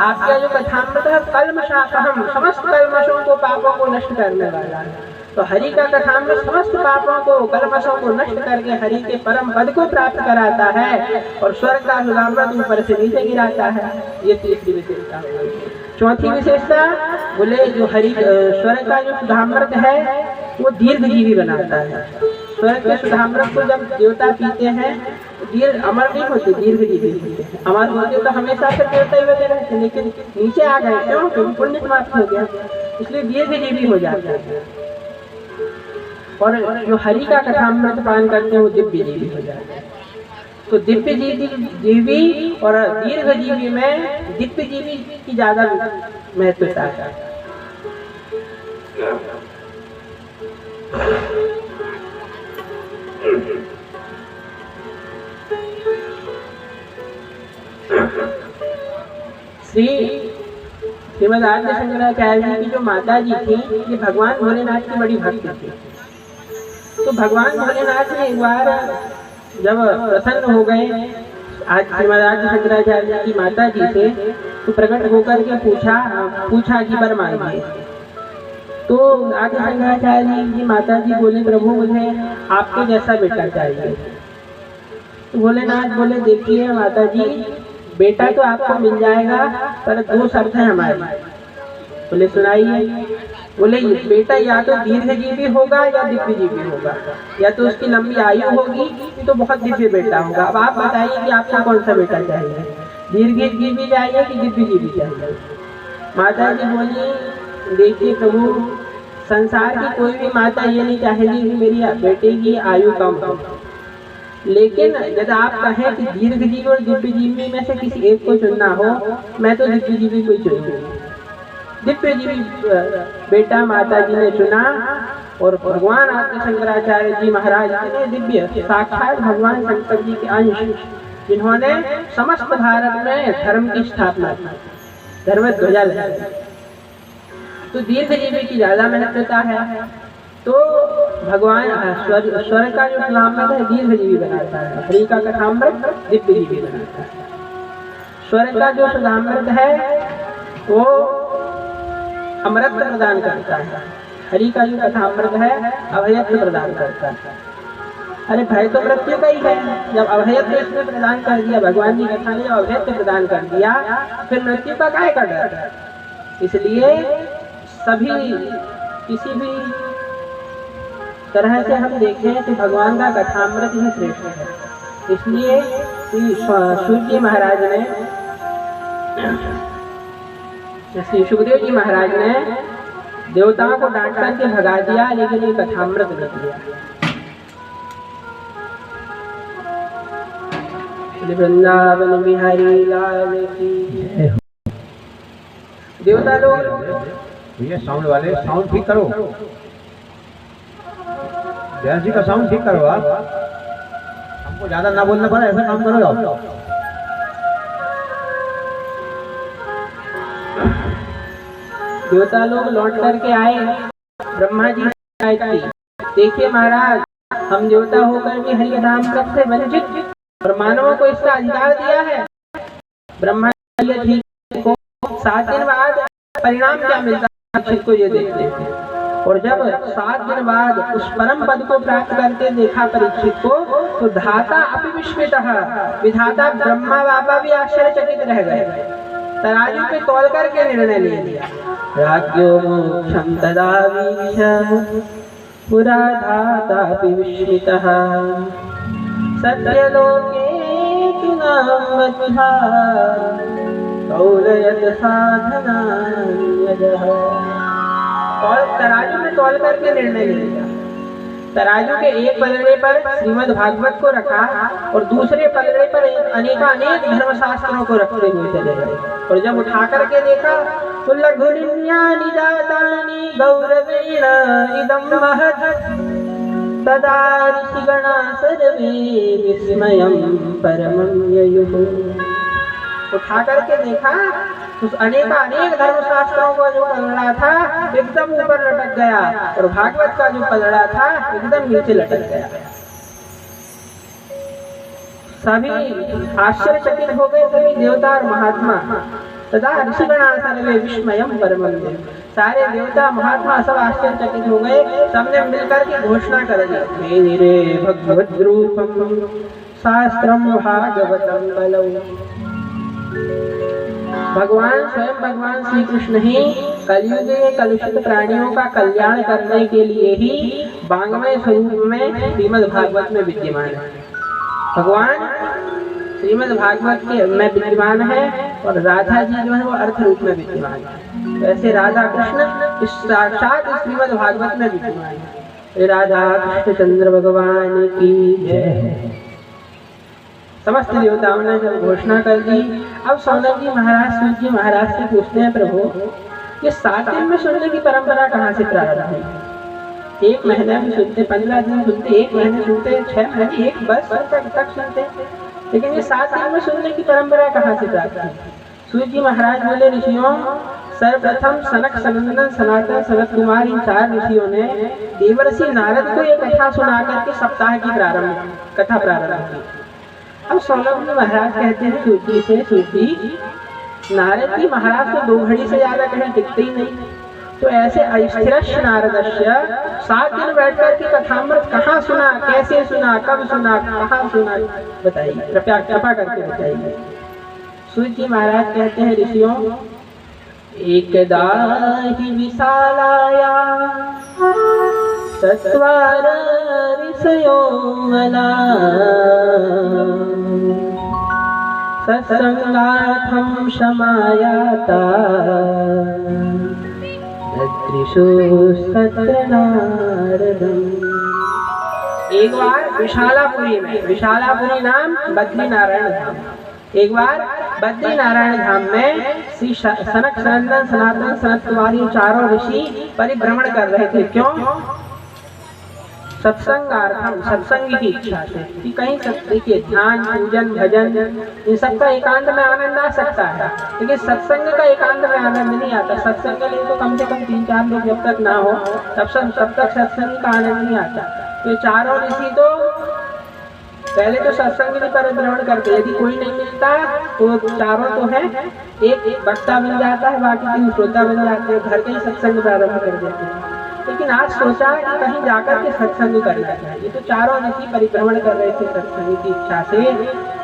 आपका जो कथामृत है कल्मषापहम, समस्त कल्मषों को, पापों को नष्ट करने वाला है। तो हरि का कथामृत समस्त पापों को, कल्मषों को नष्ट करके हरि के परम पद को प्राप्त कराता है और स्वर्ग का सुधामृत ऊपर से नीचे गिराता है। ये तीसरी विशेषता है। चौथी विशेषता बोले जो हरि स्वर्ग का जो सुधामृत है वो दीर्घ जीवी बनाता है। स्वर्ग के सुधामृत को जब देवता पीते हैं तो दीर्घ अमर नहीं होते, दीर्घ जीवी होते हैं। अमर होते तो हमेशा से देवता ही बने रहते, लेकिन नीचे आ गए क्यों? क्योंकि पुण्य समाप्त हो गया, इसलिए दीर्घ जीवी हो जाता है। और जो हरि का कथामृत पान करते हैं वो दिव्य जीवी हो जाते हैं। तो दिव्य जीवी और दीर्घ जीवी में दिव्य जीवी की ज्यादा महत्वता है। श्रीमद् आद्य शंकराचार्य जी की जो माता जी थी ये भगवान भोलेनाथ की बड़ी भक्त थी। तो भगवान भोलेनाथ ने एक बार जब प्रसन्न हो गए आज श्रीमद् आद्य शंकराचार्य की माता जी से, तो प्रकट होकर के पूछा कि वर मांगिए। तो आद्य शंकराचार्य जी की माता जी बोले, प्रभु मुझे आपके जैसा बेटा चाहिए। तो भोलेनाथ बोले, देखिए माता जी, बेटा तो आपको मिल जाएगा पर दो शर्त है हमारी। बोले सुनाइए। बोले बेटा या तो दीर्घ जीवी होगा या दिव्य जीवी होगा, या तो उसकी लंबी आयु होगी तो बहुत दिव्य बेटा होगा। अब आप बताइए कि आपको कौन सा बेटा चाहिए, दीर्घ जीवी चाहिए कि दिव्य जीवी चाहिए? माता जी बोली, देखिए प्रभु, संसार की कोई भी माता ये नहीं चाहेगी कि मेरी बेटे की आयु कम हो, लेकिन यदि आप कहें कि दीर्घ जीवी और दिव्य जीवी में से किसी एक को चुनना हो, मैं तो दिव्य जीवी को चुनूंगी। दिव्य जीवी बेटा माता जी ने चुना और भगवान आद्य शंकराचार्य जी महाराज ने दिव्य साक्षात भगवान शंकर जी के अंश, जिन्होंने समस्त भारत में धर्म की स्थापना की, धर्म ध्वजा लहराई। तो दीर्घ जीवी की ज्यादा महत्वता है। तो भगवान स्वर्ग का जो सुधामृत है दीर्घ जीवी बनाता है, हरि का कथामृत दिव्य जीवी बनाता है। स्वर्ग का जो सुधामृत है वो अमृत प्रदान करता है, हरि का जो कथामृत है अभयत्व प्रदान करता है। अरे भय तो मृत्यु का ही है, जब अभयत्व इसने प्रदान कर दिया, भगवान जी कथा ने अभयत्व प्रदान कर दिया, फिर मृत्यु का काहे का डर। इसलिए सभी किसी भी तरह से हम देखें तो भगवान का कथामृत ही श्रेष्ठ है। इसलिए सूर्य जी महाराज ने, श्री सुखदेव जी महाराज ने देवताओं को डांट करके भगा दिया, लेकिन ये कथामृत लिख दिया। वृंदावन बिहारी लाल की। देवता लोग ये साउंड वाले साउंड ठीक करो, जय जी का साउंड ठीक करो। आप हमको ज्यादा ना बोलना पड़ा, ऐसा काम करो आप। देवता लोग लौट करके आए, ब्रह्मा जी शिकायत की, देखिए महाराज हम देवता होकर भी हरि नाम से वंचित और मानवों को इसका अधिकार दिया है। ब्रह्मा जी ठीक को 7 दिन बाद परिणाम क्या मिलता है परीक्षित को ये देखते हैं। और जब 7 दिन बाद उस परम पद को प्राप्त करके देखा परीक्षित को, तो धाता अपि विस्मितः, विधाता ब्रह्मा बाबा भी आश्चर्यचकित रह गए। तराजू पे तौल करके निर्णय ले लिया। राज्यो मोक्षम तदा वीक्ष्य पुरा धाता अपि विस्मितः, सत्यलोके तु नामथा कौलयत साधनान्यदः। और तराजू में तौल करके निर्णय ले लिया। तराजू के एक पलड़े पर श्रीमद् भागवत को रखा और दूसरे पलड़े पर अनेक धर्मशास्त्रों को रखते हुए चले गए। और जब उठा करके देखा तो लघुनिन्यानि जातानि गौरवेण इदं महत्, तदा ऋषिगणा सर्वे विस्मयं परमं ययुः। उठा करके देखा तो अनेक धर्मशास्त्रों का जो पलड़ा था एकदम ऊपर लटक गया और भागवत का जो पलड़ा था एकदम नीचे लटक गया। सभी आश्चर्यचकित हो गए, सभी देवता और महात्मा। तदा ऋषिगणा सर्वे विस्मयं परमं ययुः। सारे देवता महात्मा सब आश्चर्यचकित हो गए, सबने मिलकर के घोषणा कर दी, मेरे भगवद रूपम शास्त्रम भागवतम बलौ। भगवान श्री कृष्ण ही कलयुग में कलुषित प्राणियों का कल्याण करने के लिए ही वांग्मय स्वरूप में श्रीमद् भागवत में विद्यमान है। भगवान श्रीमद् भागवत के में विद्यमान है और राधा जी जो है वो अर्थ रूप में विद्यमान है। वैसे राधा कृष्ण इस साक्षात श्रीमद् भागवत में विद्यमान है। राधा कृष्ण चंद्र भगवान की जय। समस्त देवताओं ने जब घोषणा कर दी, अब सौनक जी महाराज सूत जी महाराज से पूछते हैं, प्रभु ये 7 दिन में सुनने की परंपरा कहाँ से प्रारंभ हुई? 1 महीने में सुनते, 15 दिन सुनते, 1 महीने सुनते, 6 महीने, 1 वर्ष तक सुनते, लेकिन ये 7 दिन में सुनने की परंपरा कहाँ से प्राप्त हुई? सूत जी महाराज बोले, ऋषियों सर्वप्रथम सनक सनंदन सनातन सनत कुमार इन 4 ऋषियों ने देवर्षि नारद को ये कथा सुना करके सप्ताह की कथा प्रारंभ की। अब सौनक जी महाराज कहते हैं सूत जी से, सूत जी नारद जी महाराज तो 2 घड़ी से ज्यादा कहीं टिकते ही नहीं, तो ऐसे अस्थिरश्च नारदस्य 7 दिन बैठकर के कथामृत कहाँ सुना, कैसे सुना, कब सुना, कहाँ सुना, बताइए, कृपा करके बताइए। सूत जी महाराज कहते हैं, ऋषियों एकदा हि विशालाया चत्वार ऋषयो मला सत्संगार्थं समायाता तत्रिषु तत्र नारदम्। एक बार विशालापुरी में, विशालापुरी नाम बद्री नारायण धाम, एक बार बद्री नारायण धाम में श्री सनक सनंदन सनातन सनत कुमारी 4 ऋषि परिभ्रमण कर रहे थे। क्यों? सत्संगार्थम, सत्संग की इच्छा से कि कहीं सत्संग के ध्यान पूजन भजन इन सब का एकांत में आनंद आ सकता है, लेकिन सत्संग का एकांत में आनंद नहीं आता। सत्संग के लिए तो कम से कम 3-4 लोग जब तक ना हो तब तक सत्संग का आनंद नहीं आता। तो 4 ऋषि तो पहले तो सत्संग में परिभ्रमण करते, यदि कोई नहीं मिलता तो 4 तो है, एक वक्ता मिल जाता है, बाकी 3 श्रोता बन जाते हैं, घर के ही सत्संग प्रारंभ कर देते हैं। लेकिन आज सोचा कि कहीं जाकर के सत्संग करना चाहिए। तो चारों ऋषि परिभ्रमण कर रहे थे सत्संग की इच्छा से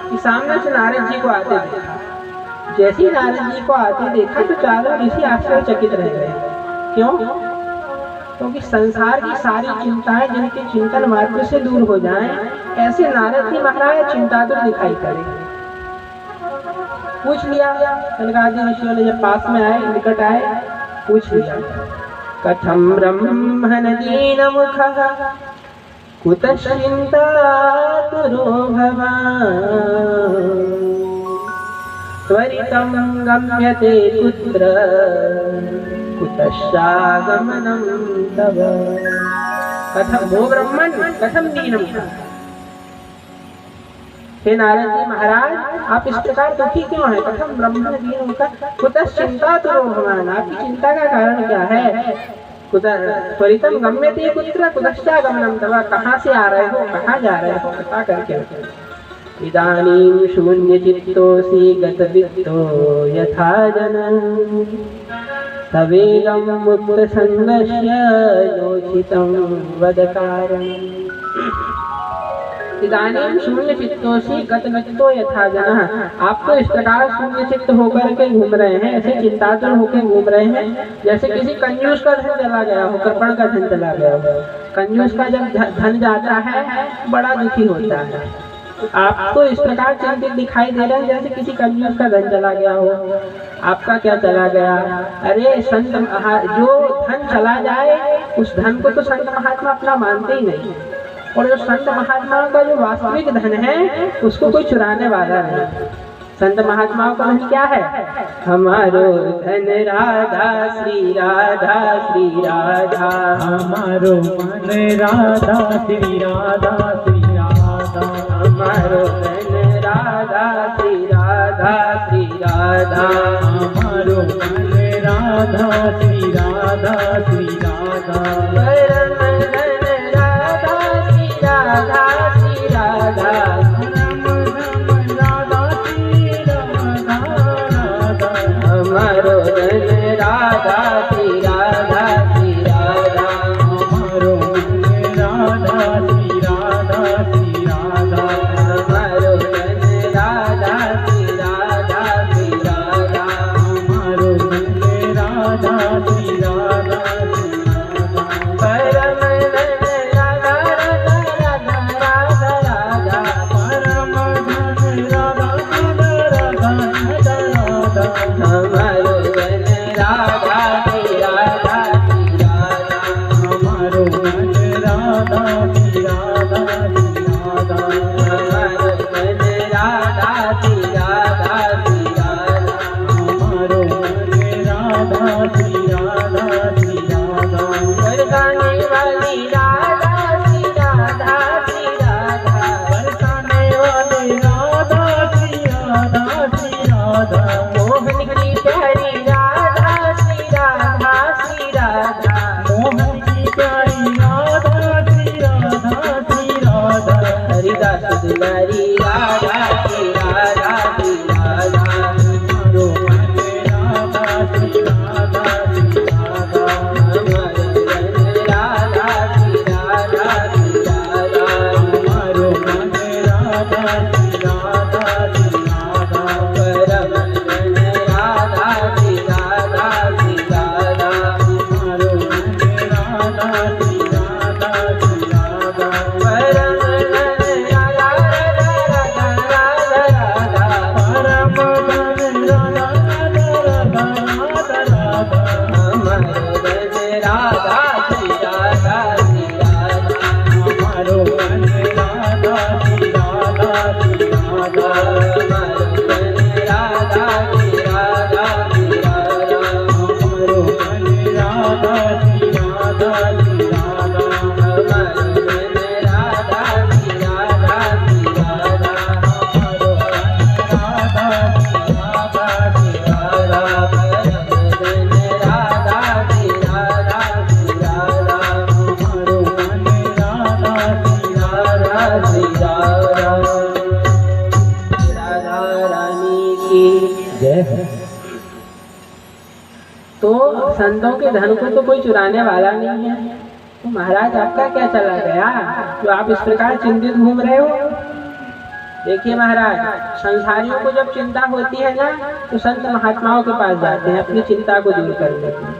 कि सामने से नारद जी को आते देखा। जैसे ही नारद जी को आते देखा तो चारों ऋषि आश्चर्यचकित रह गए। क्यों? क्योंकि संसार की सारी चिंताएं जिनके चिंतन मात्र से दूर हो जाएं, ऐसे नारद जी महाराज चिंतातुर दिखाई पड़े। पूछ लिया सनकादि ऋषियों ने, जब पास में आए, निकट आए, पूछ लिया कथम ब्रह्मण दीनमुखः कुतः चिन्तातुरो भवान् त्वरितं गम्यते कुत्र कुतश्चागमनं तव। कथम भो ब्रह्मण कथम दीनमुखः। हे नारद जी महाराज, आप इस प्रकार दुखी क्यों हैं? कथम ब्रह्मण दीनमुखः कुतः चिन्तातुरो भवान्। आपकी चिंता का कारण क्या है? त्वरितं गम्यते कुत्र कुतश्चागमनं तव। कहाँ से आ रहे हो, कहाँ जा रहे हो, बता करके। इदानीं शून्यचित्तोऽसि गतवित्तो यथा जनः सवेगं मुक्तसङ्गस्य योचितं वद कारणम्। इदानीं शून्यचित्तोऽसि गतवित्तो यथा जनः। आप तो इस प्रकार शून्यचित्त होकर के घूम रहे हैं, ऐसे चिंतातुर होकर घूम रहे हैं जैसे किसी कंजूस का धन चला गया हो, कृपण का धन चला गया हो। कंजूस का जब धन जाता है बड़ा दुखी होता है। आप तो इस प्रकार चिंतित दिखाई दे रहे हैं जैसे किसी कंजूस का धन चला गया हो। आपका क्या चला गया? अरे संत जो धन चला जाए उस धन को तो संत महात्मा अपना मानते ही नहीं, और जो संत महात्माओं का जो वास्तविक धन है उसको कोई चुराने वाला नहीं। संत महात्माओं का धन क्या है? हमारो धन राधा श्री राधा श्री राधा, हमारो मन राधा श्री राधा श्री राधा, हमारो धन राधा श्री राधा श्री राधा, हमारो मन राधा श्री राधा श्री राधा, परम धन राधा श्री राधा श्री राधा, हमारो धन राधा श्री राधा श्री राधा, हमारो मन राधा श्री राधा श्री राधा, हमारो धन राधा श्री राधा श्री राधा, हमारो मन राधा श्री राधा श्री राधा, परम धन राधा राधा राधा राधा राधा, परम धन राधा राधा राधा राधा, हमारो धन राधा श्री राधा श्री राधा, हमारो मन राधा श्री राधा श्री राधा, हमारो धन राधा श्री राधा श्री राधा, हमारो मन राधा श्री राधा श्री राधा, बरसाने वाली राधा श्री राधा श्री राधा, बरसाने वाली राधा श्री राधा श्री राधा, मोहन की प्यारी राधा श्री राधा श्री राधा, मोहन की प्यारी राधा श्री राधा श्री राधा, हरिदास दुलारी राधा श्री राधा श्री राधा, हमारो मन राधा श्री राधा श्री राधा, हमारो धन राधा श्री राधा श्री राधा, हमारो मन राधा श्री राधा श्री राधा, परम धन राधा श्री राधा श्री राधा, हमारो मन राधा श्री राधा श्री राधा, परम धन राधा राधा राधा राधा, परम धन राधा राधा राधा राधा, हमारो धन राधा श्री राधा श्री राधा, हमारो मन राधा श्री राधा श्री राधा, हमारो धन राधा श्री राधा श्री राधा, हमारो मन राधा श्री राधा श्री राधा, संतों के धन को तो कोई चुराने वाला नहीं है, तो महाराज आपका क्या चला गया जो आप इस प्रकार चिंतित घूम रहे हो? देखिए महाराज, संसारियों को जब चिंता होती है ना तो संत महात्माओं के पास जाते हैं अपनी चिंता को दूर करने के लिए।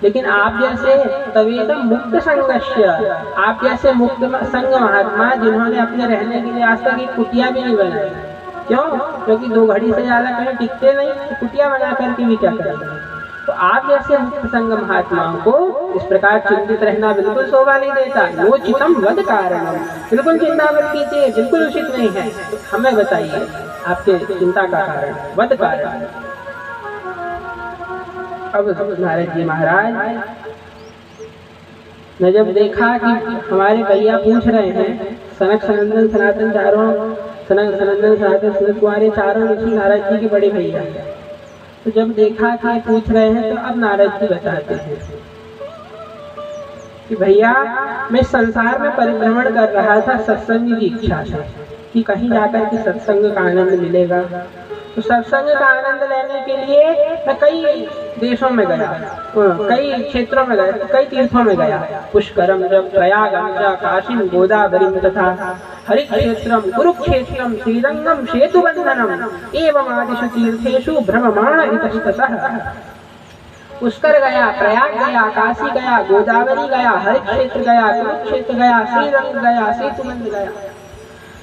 लेकिन आप जैसे तवेदम मुक्त संगस्य, आप जैसे मुक्त संग महात्मा जिन्होंने अपने रहने के लिए आज तक एक कुटिया भी नहीं बनाई। क्यों? क्योंकि 2 घड़ी से ज्यादा कहीं टिकते नहीं, तो कुटिया बना करके भी क्या करेंगे। तो आप जैसे मुक्त संग महात्माओं को इस प्रकार चिंतित रहना बिल्कुल शोभा नहीं देता। नोचितम वद कारणम, बिल्कुल चिंता मत कीजिए, बिल्कुल उचित नहीं है। तो हमें बताइए आपके चिंता का कारण, वद कारण। अब नारद जी महाराज ने जब देखा कि हमारे भैया पूछ रहे हैं, सनक सनंदन सनातन चारों, सनक सनंदन सनातन सनत कुमारी चारों ऋषि नारद जी के बड़े भैया हैं, तो जब देखा कि पूछ रहे हैं तो अब नारद जी बताते हैं कि भैया मैं संसार में परिभ्रमण कर रहा था सत्संग की इच्छा से कि कहीं जाकर के सत्संग का आनंद मिलेगा। तो सत्संग का आनंद लेने के लिए मैं कई देशों में गया, कई क्षेत्रों में गया, कई तीर्थों में गया। पुष्करम जब प्रयागम च काशीम गोदावरीम तथा हरिक्षेत्रम कुरुक्षेत्रम श्रीरंगम सेतुबंधनम एवं आदिषु तीर्थेषु भ्रममाण इतस्ततः। पुष्कर गया, प्रयाग गया, काशी गया, गोदावरी गया, हरिक्षेत्र गया, कुरुक्षेत्र गया, श्रीरंग गया, सेतुबंध गया,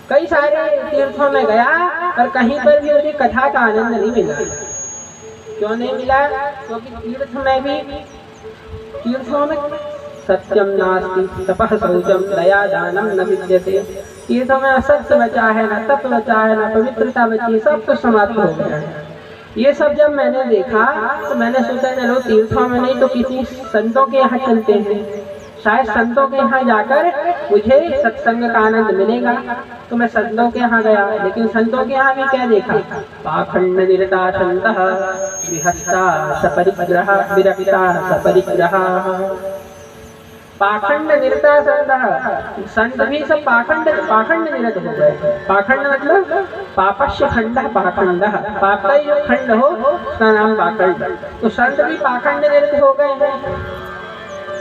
कई सारे तीर्थों में गया, पर कहीं पर भी मुझे कथा का आनंद नहीं मिला। क्यों नहीं मिला? क्योंकि तीर्थों में सत्यम नास्ति तपः शौचम दया दानम न विद्यते। तीर्थों में असत्य बचा है, न तप बचा है, न पवित्रता बची, सब कुछ समाप्त हो गया है। ये सब जब मैंने देखा तो मैंने सोचा चलो तीर्थों में नहीं तो किसी संतों के यहाँ चलते हैं, शायद संतों के यहाँ जाकर मुझे सत्संग का आनंद मिलेगा। तो मैं संतों के यहाँ गया, लेकिन संतों के यहाँ भी क्या देखा? पाखंड निरता संतः विहस्ता सपरिग्रह विरक्ता सपरिग्रह। पाखंड निरता संतः, संत भी सब पाखंड निरत हो गए। पाखंड मतलब पापस्य खंड, पाखंड पाप का जो खंड हो उसका नाम पाखंड। तो संत भी पाखंड निरत हो गए हैं।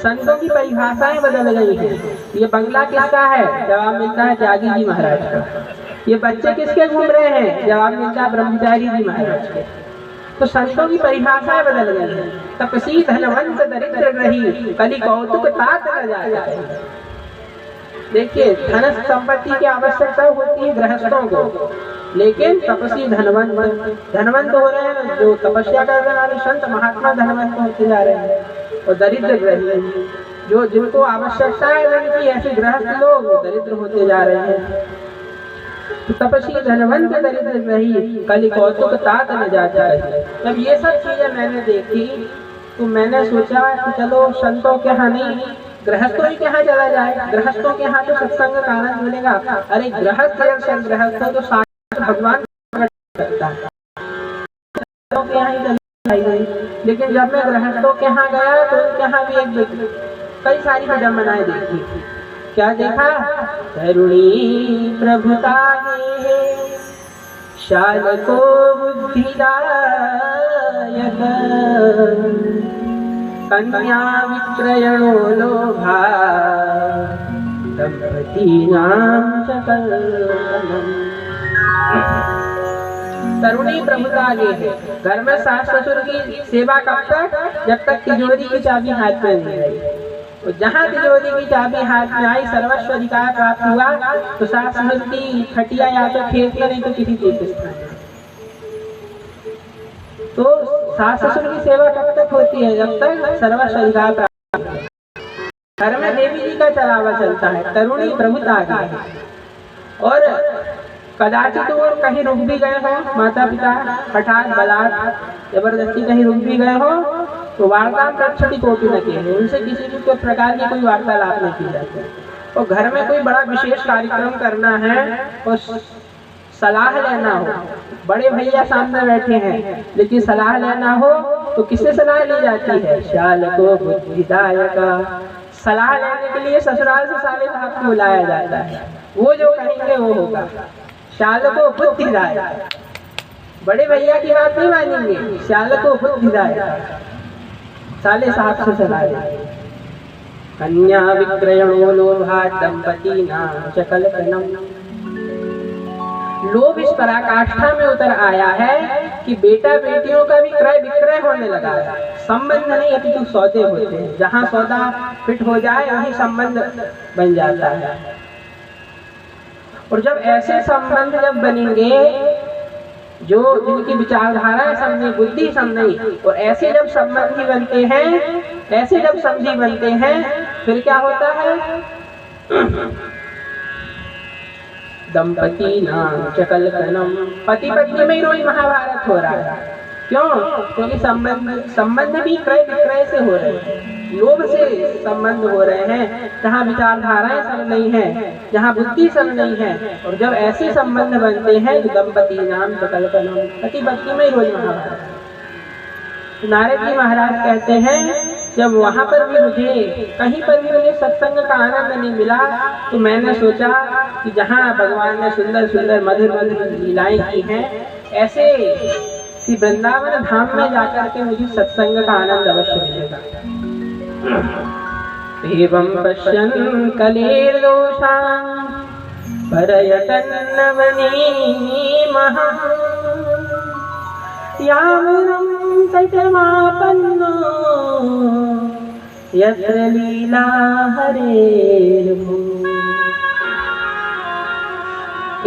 संतों की परिभाषाएं बदल गई हैं। ये बंगला किसका है? जवाब मिलता है त्यागी जी महाराज का। ये बच्चे किसके घूम रहे हैं? जवाब मिलता है ब्रह्मचारी जी महाराज के। तो संतों की परिभाषाएं बदल गई हैं। तपसी धनवंत दरिद्र ग्रही कली कौतुक तात न जाए। देखिए, धन संपत्ति की आवश्यकता होती है गृहस्थों को, लेकिन तपसी धनवंत हो रहे हैं, जो तपस्या करने वाले संत महात्मा धनवंत होते जा रहे हैं। और दरिद्र ग्रही, जो जिनको आवश्यकता है उनकी, ऐसे गृहस्थ लोग दरिद्र होते जा रहे हैं। तो तपस्वी धनवंत दरिद्र ग्रही कली कौतुक तात न जाता है। जब ये सब चीजें मैंने देखी तो मैंने सोचा कि चलो संतों के यहाँ नहीं, गृहस्थों के यहाँ चला जाए। गृहस्थों के यहाँ तो सत्संग का आनंद मिलेगा। अरे गृहस्थ जब गृहस्थ हो तो साक्षात भगवान करता है। लेकिन जब मैं गृहस्थों के यहाँ गया तो उनके यहाँ भी एक कई सारी विडम्बनाएं देखी। क्या देखा? तरुणी प्रभुता शालको बुद्धिदायक कन्या विक्रयणो लोभा दंपतीनां च कलनम्। तरुणी प्रभुता ये है। घर में सास ससुर की सेवा कब तक? जब तक तिजोरी की चाबी हाथ में नहीं आई। तो जहाँ तिजोरी की चाबी हाथ में आई, सर्वस्व अधिकार प्राप्त हुआ, तो सास ससुर की खटिया या तो खेत में नहीं तो किसी तीर्थ स्थान में। तो सास ससुर की सेवा कब तक होती है? जब तक सर्वस्व अधिकार प्राप्त। घर में देवी जी का चलावा चलता है। तरुणी प्रभुता है। और कदाचित वो कहीं रुक भी गए हो, माता पिता हठात बलात् जबरदस्ती कहीं रुक भी गए हो, तो वार्तालाप रक्षति कोटि न किए, उनसे किसी भी कोई प्रकार की कोई वार्तालाप नहीं की जाती। और घर में कोई बड़ा विशेष कार्यक्रम करना है और सलाह लेना हो, बड़े भैया सामने बैठे हैं, लेकिन सलाह लेना हो तो किससे सलाह ली जाती है? शालको बुद्धिदायक। सलाह लेने के लिए ससुराल से साले साहब को बुलाया जाता है। वो जो कहेंगे वो होगा। शालको बुद्धिदायक। बड़े भैया की बात नहीं मानेंगे, शालको बुद्धिदायक। साले साहब से सलाह ली। कन्या विक्रयणो लोभात् दंपतीनां च कलकलम। लोभ इस पराकाष्ठा में उतर आया है कि बेटा बेटियों का भी क्रय विक्रय होने लगा है। संबंध नहीं अपितु सौदे होते हैं, जहाँ सौदा फिट हो जाए वही संबंध बन जाता है। और जब ऐसे संबंध जब बनेंगे जो जिनकी विचारधारा समझी, बुद्धि समझी, और ऐसे जब संबंधी बनते हैं, ऐसे जब समझी बनते हैं, फिर क्या होता है? दंपती नाम च कलकलम। पति पत्नी में ही रोज महाभारत हो रहा है। क्यों? क्योंकि संबंध भी क्रय विक्रय से हो रहे हैं, लोभ से संबंध हो रहे हैं, जहाँ विचारधाराएं सम नहीं है, जहाँ बुद्धि सम नहीं है। और जब ऐसे संबंध बनते हैं तो दंपती नाम च कलकलम, पति पत्नी में ही रोज महाभारत। नारद जी महाराज कहते हैं जब वहां पर भी मुझे कहीं पर भी मुझे सत्संग का आनंद नहीं मिला, तो मैंने सोचा कि जहाँ भगवान ने सुंदर सुंदर मधुर मधुर लीलाएं की हैं, ऐसे श्री वृंदावन धाम में जाकर के मुझे सत्संग का आनंद अवश्य मिलेगा। एवं पश्यन् कलेर्दोषान् परयटन्नवनीमः यामुनं तटमापन्नो यत्र लीला हरेर्भूः।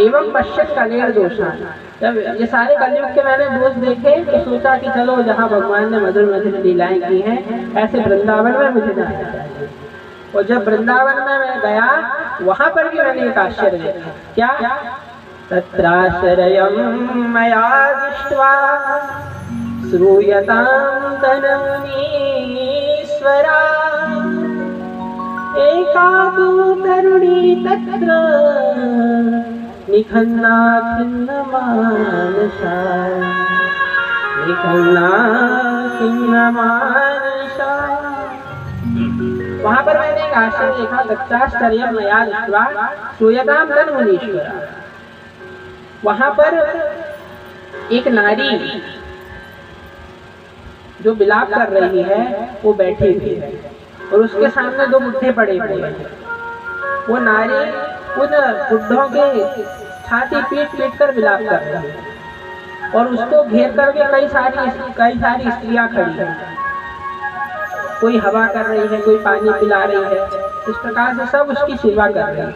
एवं पश्यन् कलेर्दोषान्। जब ये सारे कलयुग के मैंने दोष देखे तो सोचा कि चलो जहाँ भगवान ने मधुर मधुर लीलाएं की हैं, ऐसे वृंदावन में मुझे जाना चाहिए। और जब वृंदावन में मैं गया, वहां पर भी मैंने एक आश्चर्य देखा। क्या? तत्राश्रयं मया दृष्ट्वा श्रूयतां तनमुनीश्वरा एका तु तरुणी तत्र निखन्ना खिन्नमानसा निखन्ना खिन्नमानसा। वहां पर मैंने एक आश्चर्य देखा। तत्राश्रयं मया दृष्ट्वा श्रूयतां तनमुनीश्वरा। वहां पर एक नारी जो विलाप कर रही है वो बैठी हुई है और उसके सामने दो बुढ़े पड़े हुए हैं। वो नारी उन बुढ़ों के छाती पीट पीट कर विलाप कर रही है और उसको घेर करके कई सारी स्त्रियां खड़ी हैं। कोई हवा कर रही है, कोई पानी पिला रही है, इस प्रकार से सब उसकी सेवा कर रही है।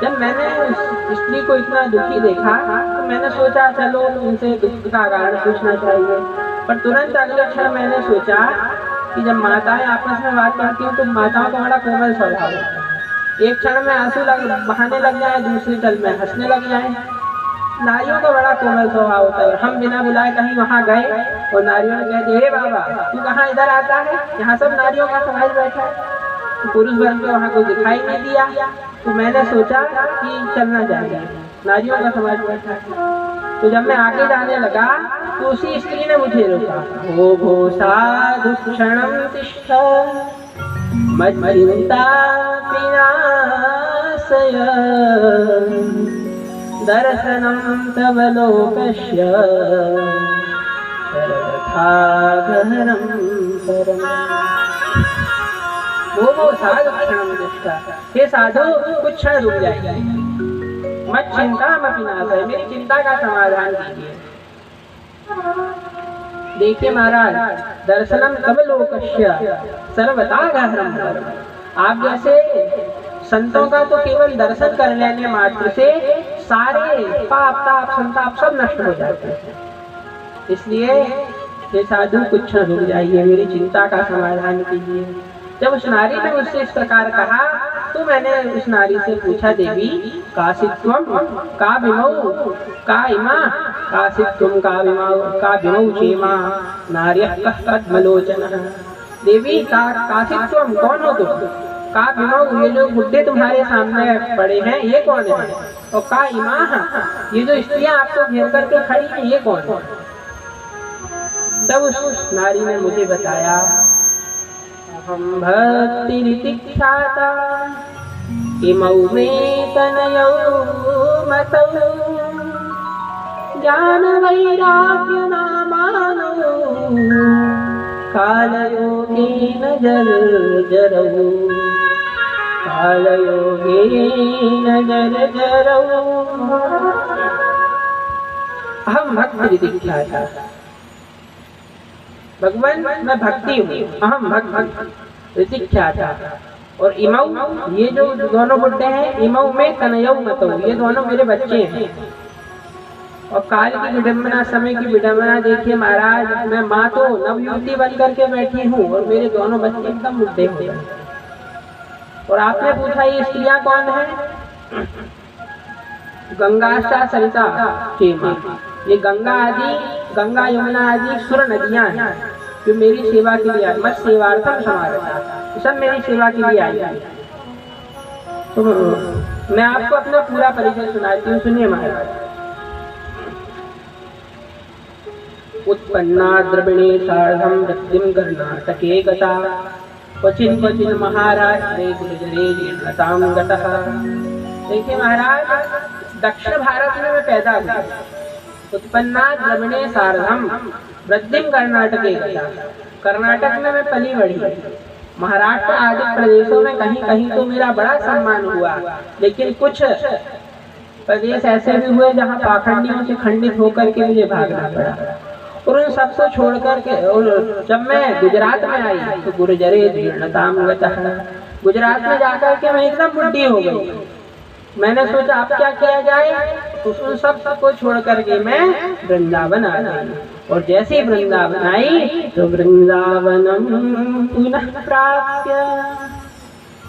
जब मैंने उस स्त्री को इतना दुखी देखा तो मैंने सोचा चलो उनसे दुख का कारण पूछना चाहिए। पर तुरंत अगले क्षण मैंने सोचा कि जब माताएं आपस में बात करती हैं तो माताओं का बड़ा कोमल स्वभाव होता है। एक क्षण में आंसू बहाने लग जाए, दूसरे क्षण में हंसने लग जाए। नारियों का बड़ा कोमल स्वभाव होता है। हम बिना बुलाए कहीं वहां गए और नारियों ने कह दिया, हे बाबा तू कहाँ इधर आता है, यहाँ सब नारियों का समाज बैठा है। तो पुरुष वर्ग को वहाँ कोई दिखाई नहीं दिया, तो मैंने सोचा कि चलना चाहिए, नारियों का समाज बैठा है। तो जब मैं आगे जाने लगा तो उसी स्त्री ने मुझे रोका। भो भो साधु क्षणं तिष्ठ मच्चिंता विनाशय दर्शनं तव लोकस्य शरथागहनं परम्। वो साधु क्षणं तिष्ठ, हे साधु कुछ क्षण रुक जाइए। मत चिंता मपि नाशय, मेरी चिंता का समाधान कीजिए। देखिए महाराज, दर्शनम तव लोकस्य सर्वथा गहनम परम। आप जैसे संतों का तो केवल दर्शन कर लेने मात्र से सारे पाप ताप संताप सब नष्ट हो जाते हैं। इसलिए हे साधु कुछ क्षण रुक जाइए, मेरी चिंता का समाधान कीजिए। जब उस नारी ने मुझसे इस प्रकार कहा तो मैंने उस नारी से पूछा, देवी कासित्वम का विमौ का इमा कासित्वम का विमौ चेमा नार्यः कः पद्मलोचनः। देवी कासित्वम कौन हो तुम? का विमौ ये जो बुड्ढे तुम्हारे सामने पड़े हैं ये कौन है? और का इमा ये जो स्त्रियां आपको घेर करके खड़ी हैं ये कौन है? तब उस नारी ने मुझे बताया, हम भक्तिरिति ख्याता इमौ मे तनयौ मतौ ज्ञान वैराग्य नामानो कालयोगेन जर्जरौ कालयोगेन जर्जरौ अहम भक्ति दीक्षाता। भगवान मैं भक्ति हूँ, अहम भक्त दीक्षाता। और इमऊ ये जो दोनों बुड्ढे हैं, इमऊ में तनयऊ मतऊ, ये दोनों मेरे बच्चे हैं। और काल की विडम्बना, समय की विडम्बना देखिए महाराज, मैं माँ तो नवयुवती बन करके बैठी हूँ और मेरे दोनों बच्चे एकदम बुढ़े हो गए। और आपने पूछा ये स्त्रियां कौन है? गंगा सरिता क्षेमा, ये गंगा यमुना आदि सुर नदियां हैं जो मेरी सेवा के लिए आई। मत सेवार्थम समारता, सब मेरी सेवा के लिए आई। तो मैं आपको अपना पूरा परिचय सुनाती हूँ, सुनिए महाराज। उत्पन्ना द्रविणे सार्धम वृत्तिम कर्नाटके गता, क्वचिन क्वचिन महाराष्ट्रे गुर्जरे जीर्णतां गतः। देखिए महाराज, दक्षिण भारत में मैं पैदा हुआ। उत्पन्ना द्रविणे सार्धम वृत्तिम कर्नाटके गता, कर्नाटक में मैं पली बढ़ी। महाराष्ट्र आदि प्रदेशों में कहीं कहीं तो मेरा बड़ा सम्मान हुआ, लेकिन कुछ प्रदेश ऐसे भी हुए जहाँ पाखंडियों से खंडित होकर के मुझे भागना पड़ा। और उन सबको छोड़ करके और जब मैं गुजरात में आई तो गुर्जरे जीर्णतां गतः, गुजरात में जाकर के मैं एकदम बुढ़ी हो गई। मैंने सोचा अब क्या किया जाए, तो उन सब को छोड़ करके मैं वृंदावन आ गई। और जैसे ही वृंदावन आई तो वृंदावनम पुनः प्राप्य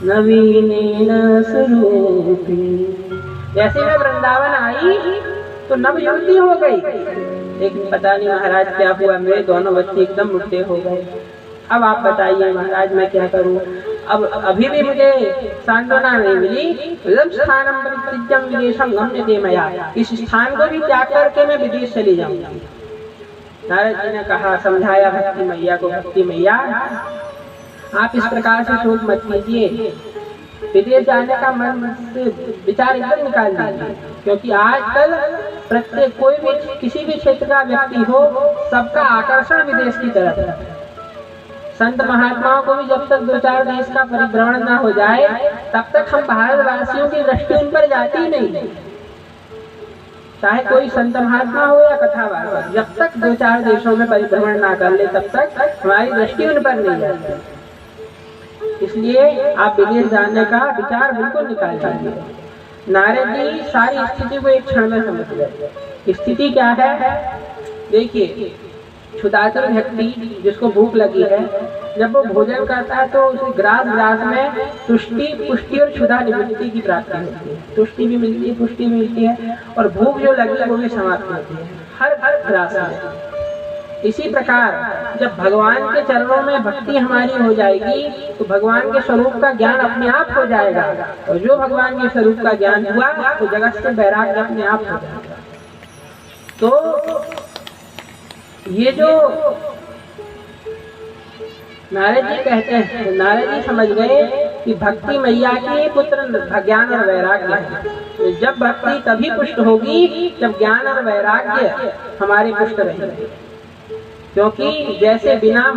नवीनेन स्वरूपी, जैसे मैं वृंदावन आई तो नवयुवती हो गई। लेकिन पता नहीं महाराज क्या हुआ, मेरे दोनों बच्चे एकदम बुढ़े हो गए। अब आप बताइए महाराज मैं क्या करूं? अब अभी भी मुझे सांत्वना नहीं मिली। स्थानम परित्यज्यं विदेशं गम्यते मया, इस स्थान को भी त्याग करके मैं विदेश चली जाऊंगी। नारद जी ने कहा, समझाया भक्ति मैया को, भक्ति मैया आप इस प्रकार से शोक मत कीजिए, विदेश जाने का मन से विचार एकदम निकाल दीजिए। क्योंकि आजकल प्रत्येक कोई भी किसी भी क्षेत्र का व्यक्ति हो, सबका आकर्षण विदेश की तरफ है। संत महात्माओं को भी जब तक 2-4 देश का परिभ्रमण न हो जाए तब तक हम भारतवासियों की दृष्टि उन पर जाती नहीं। चाहे कोई संत महात्मा हो या कथावाचक, जब तक 2-4 देशों में परिभ्रमण ना कर ले तब तक हमारी दृष्टि उन पर नहीं जाती। इसलिए आप विदेश जाने का विचार बिल्कुल निकाल दीजिए। नारद जी सारी स्थिति को एक क्षण में समझ गए। स्थिति क्या है? देखिए, क्षुधातुर व्यक्ति जिसको भूख लगी है, जब वो भोजन करता है तो उसे ग्रास में तुष्टि, पुष्टि और क्षुधा निवृत्ति की प्राप्ति होती है। तुष्टि भी मिलती है, पुष्टि भी मिलती है, और भूख जो लगी है वो भी समाप्त होती है हर ग्रास में। इसी प्रकार जब भगवान के चरणों में भक्ति हमारी हो जाएगी तो भगवान के स्वरूप का ज्ञान अपने आप हो जाएगा। और जो भगवान के स्वरूप का ज्ञान हुआ तो जगत से वैराग्य अपने आप हो जाएगा। तो ये जो नारद जी कहते हैं, नारद जी समझ गए कि भक्ति मैया के पुत्र ज्ञान और वैराग्य है। जब भक्ति तभी पुष्ट होगी जब ज्ञान और वैराग्य हमारे पुष्ट रहेंगे। क्योंकि जैसे बिना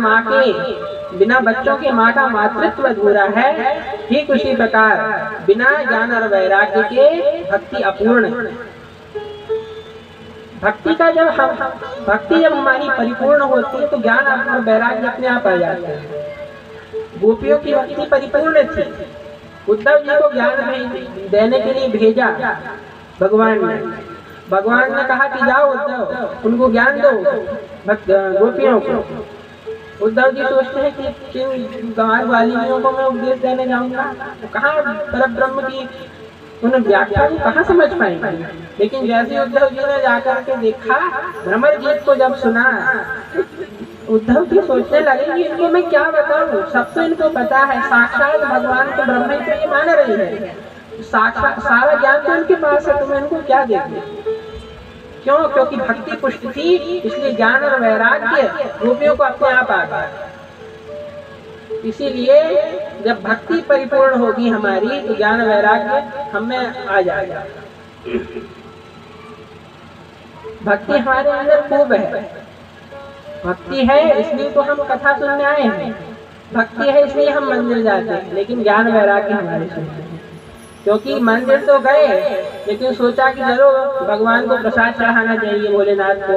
बच्चों के माँ का मातृत्व अधूरा है, ठीक उसी प्रकार बिना ज्ञान और वैराग्य के भक्ति अपूर्ण है। भक्ति जब हमारी परिपूर्ण होती है तो ज्ञान और वैराग्य अपने आप आ जाता है। गोपियों की भक्ति परिपूर्ण थी। उद्धव जी को ज्ञान देने के लिए भेजा भगवान ने कहा कि जाओ उद्धव, उनको ज्ञान दो गोपियों को। उद्धव जी सोचते हैं कि गंवार वालियों को मैं उपदेश देने जाऊंगा, तो कहाँ परब्रह्म की उन्हें व्याख्या को कहाँ समझ पाएंगे। लेकिन जैसे उद्धव जी ने जाकर के देखा, भ्रमर गीत को जब सुना, उद्धव जी सोचने लगे कि इनको मैं क्या बताऊं, सब तो इनको पता है, साक्षात भगवान को ब्रह्म ही मान रही है, साक्षात सारा ज्ञान तो इनके पास है, तो मैं इनको क्या देखूं। क्यों? क्योंकि भक्ति पुष्ट थी, इसलिए ज्ञान और वैराग्य गोपियों को अपने आप आ गया। इसीलिए जब भक्ति परिपूर्ण होगी हमारी तो ज्ञान वैराग्य हमें आ जाएगा। भक्ति हमारे अंदर खूब है भक्ति है इसलिए तो हम कथा सुनने आए हैं, भक्ति है इसलिए हम मंदिर जाते हैं, लेकिन ज्ञान वैराग्य हमारे सुनते हैं। क्योंकि मंदिर तो गए लेकिन सोचा कि चलो भगवान को प्रसाद चढ़ाना चाहिए भोलेनाथ को,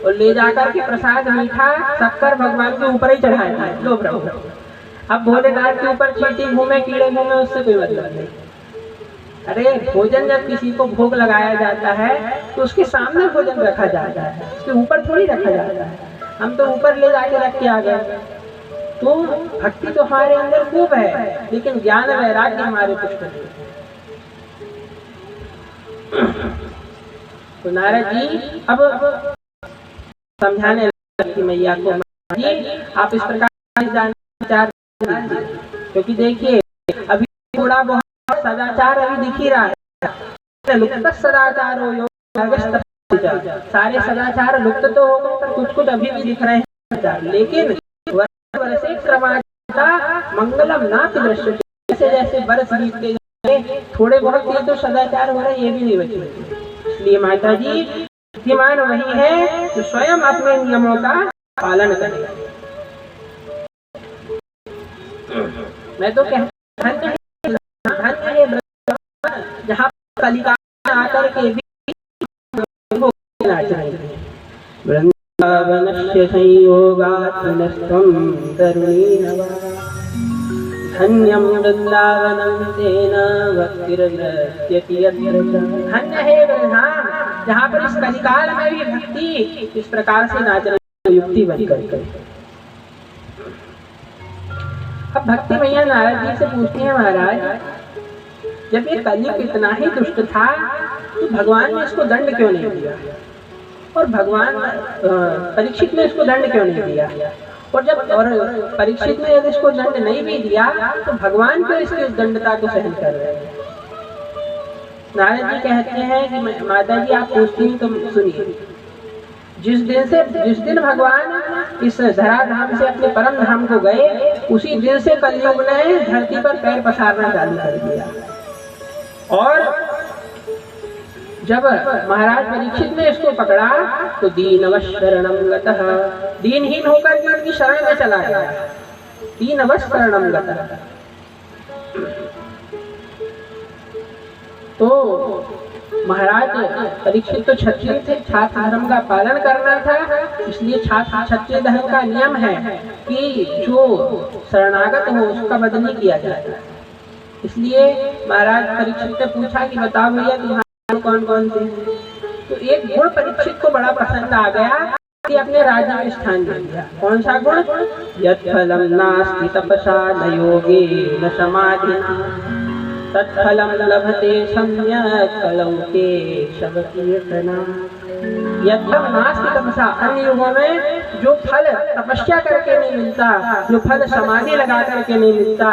और ले जाकर के प्रसाद मीठा शक्कर भगवान के ऊपर ही चढ़ाया है। लो प्रभु, अब भोलेनाथ के ऊपर चींटी घूमे कीड़े घूमे उससे कोई मतलब नहीं। अरे भोजन जब किसी को भोग लगाया जाता है तो उसके सामने भोजन रखा जाता है, उसके ऊपर थोड़ी रखा जाता है। हम तो ऊपर ले जाके रख के आ गए। तो भक्ति तो हमारे अंदर खूब है, लेकिन ज्ञान वैराग्य हमारे कुछ नहीं। तो नारद जी अब समझाने लगे मैया को, जी आप इस प्रकार विचार, क्योंकि देखिए अभी थोड़ा बहुत सदाचार अभी दिख ही रहा है। लुप्त सदाचार हो योग, सारे सदाचार लुप्त तो हो गए पर कुछ कुछ अभी भी दिख रहे हैं। लेकिन वर्षे क्रमागता मंगलम नाथ दृश्य, जैसे जैसे वर्ष बीतते जाए थोड़े बहुत ये तो सदाचार हो रहे, ये भी नहीं बचे। इसलिए माता जी बुद्धिमान वही है जो स्वयं अपने नियमों का पालन करे। मैं तो कहता हूं जहाँ कलिका आकर के भी नाच रहे हैं। वृंदावनस्य संयोगात् पुनस्त्वं तरुणी नवा, धन्यं वृंदावनं तेन भक्तिर्नृत्यति यत्र च। धन्य है वृंदावन जहाँ पर इस कलिकाल में भी भक्ति इस प्रकार से नाच रही युक्ति बन करके। अब भक्ति मैया नारद जी से पूछती है, महाराज जब ये कलयुग इतना ही दुष्ट था तो भगवान ने इसको दंड क्यों नहीं दिया, और भगवान परीक्षित ने इसको दंड क्यों नहीं दिया, और जब परीक्षित ने यदि इसको दंड नहीं भी दिया तो भगवान क्यों इसकी दंडता को सहन कर रहे हैं। नारद जी कहते हैं कि माता जी आप पूछती हैं तो सुनिए। जिस दिन भगवान इस धराधाम से अपने परम धाम को गए, उसी दिन से कलयुग ने धरती पर पैर पसारना चालू कर दिया। और जब महाराज परीक्षित ने इसको पकड़ा तो दीनवशरणं गतः, दीनहीन होकर के उनकी शरण में चला गया। दीनवशरणं गतः। तो महाराज परीक्षित तो क्षत्रिय थे, छात्र धर्म का पालन करना था, इसलिए क्षत्रिय धर्म का नियम है कि जो शरणागत हो उसका वध नहीं किया जाता। इसलिए महाराज परीक्षित ने पूछा कि बताओ भैया तुम्हारे कौन कौन से। तो एक गुण परीक्षित को बड़ा पसंद आ गया कि अपने राज्य में स्थान दे दिया। कौन सा गुण? यत् फलं नास्ति तपसा न योगेन समाधिना तत्फलं लभते सम्यक् कलौके शव कीर्तना। यत् फलं नास्ति तपसा, अन्य युगों में जो फल तपस्या करके नहीं मिलता, जो फल समाधि लगा करके नहीं मिलता,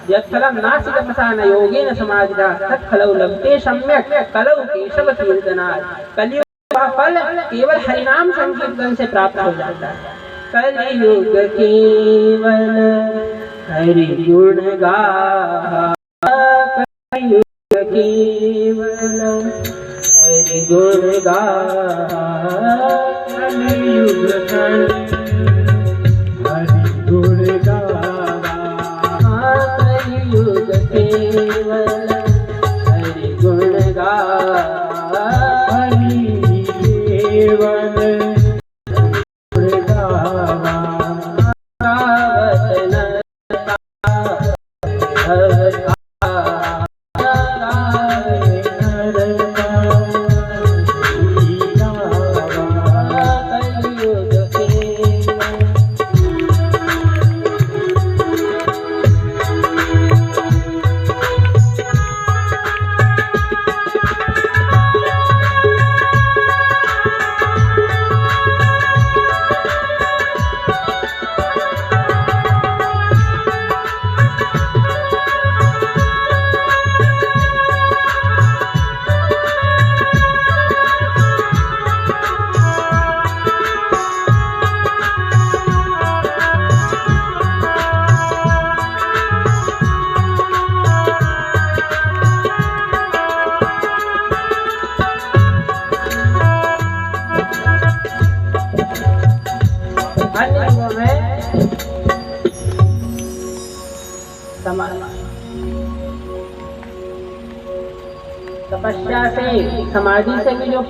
यत् फलं नास्ति तपसा न योगेन समाधिना तत्फलं लभते सम्यक् कलौके शव कीर्तना। कलयुग का फल केवल हरिनाम संकीर्तन से प्राप्त हो जाता है। कलयुग केवल हरि गुण गा, कलयुग केवल हरि गुण गा, कलयुग हरि गुण गा, कलयुग केवल हरि गुण गा, हरि केवल गुण गावा। रंगों में तपस्या से समाधि से भी जो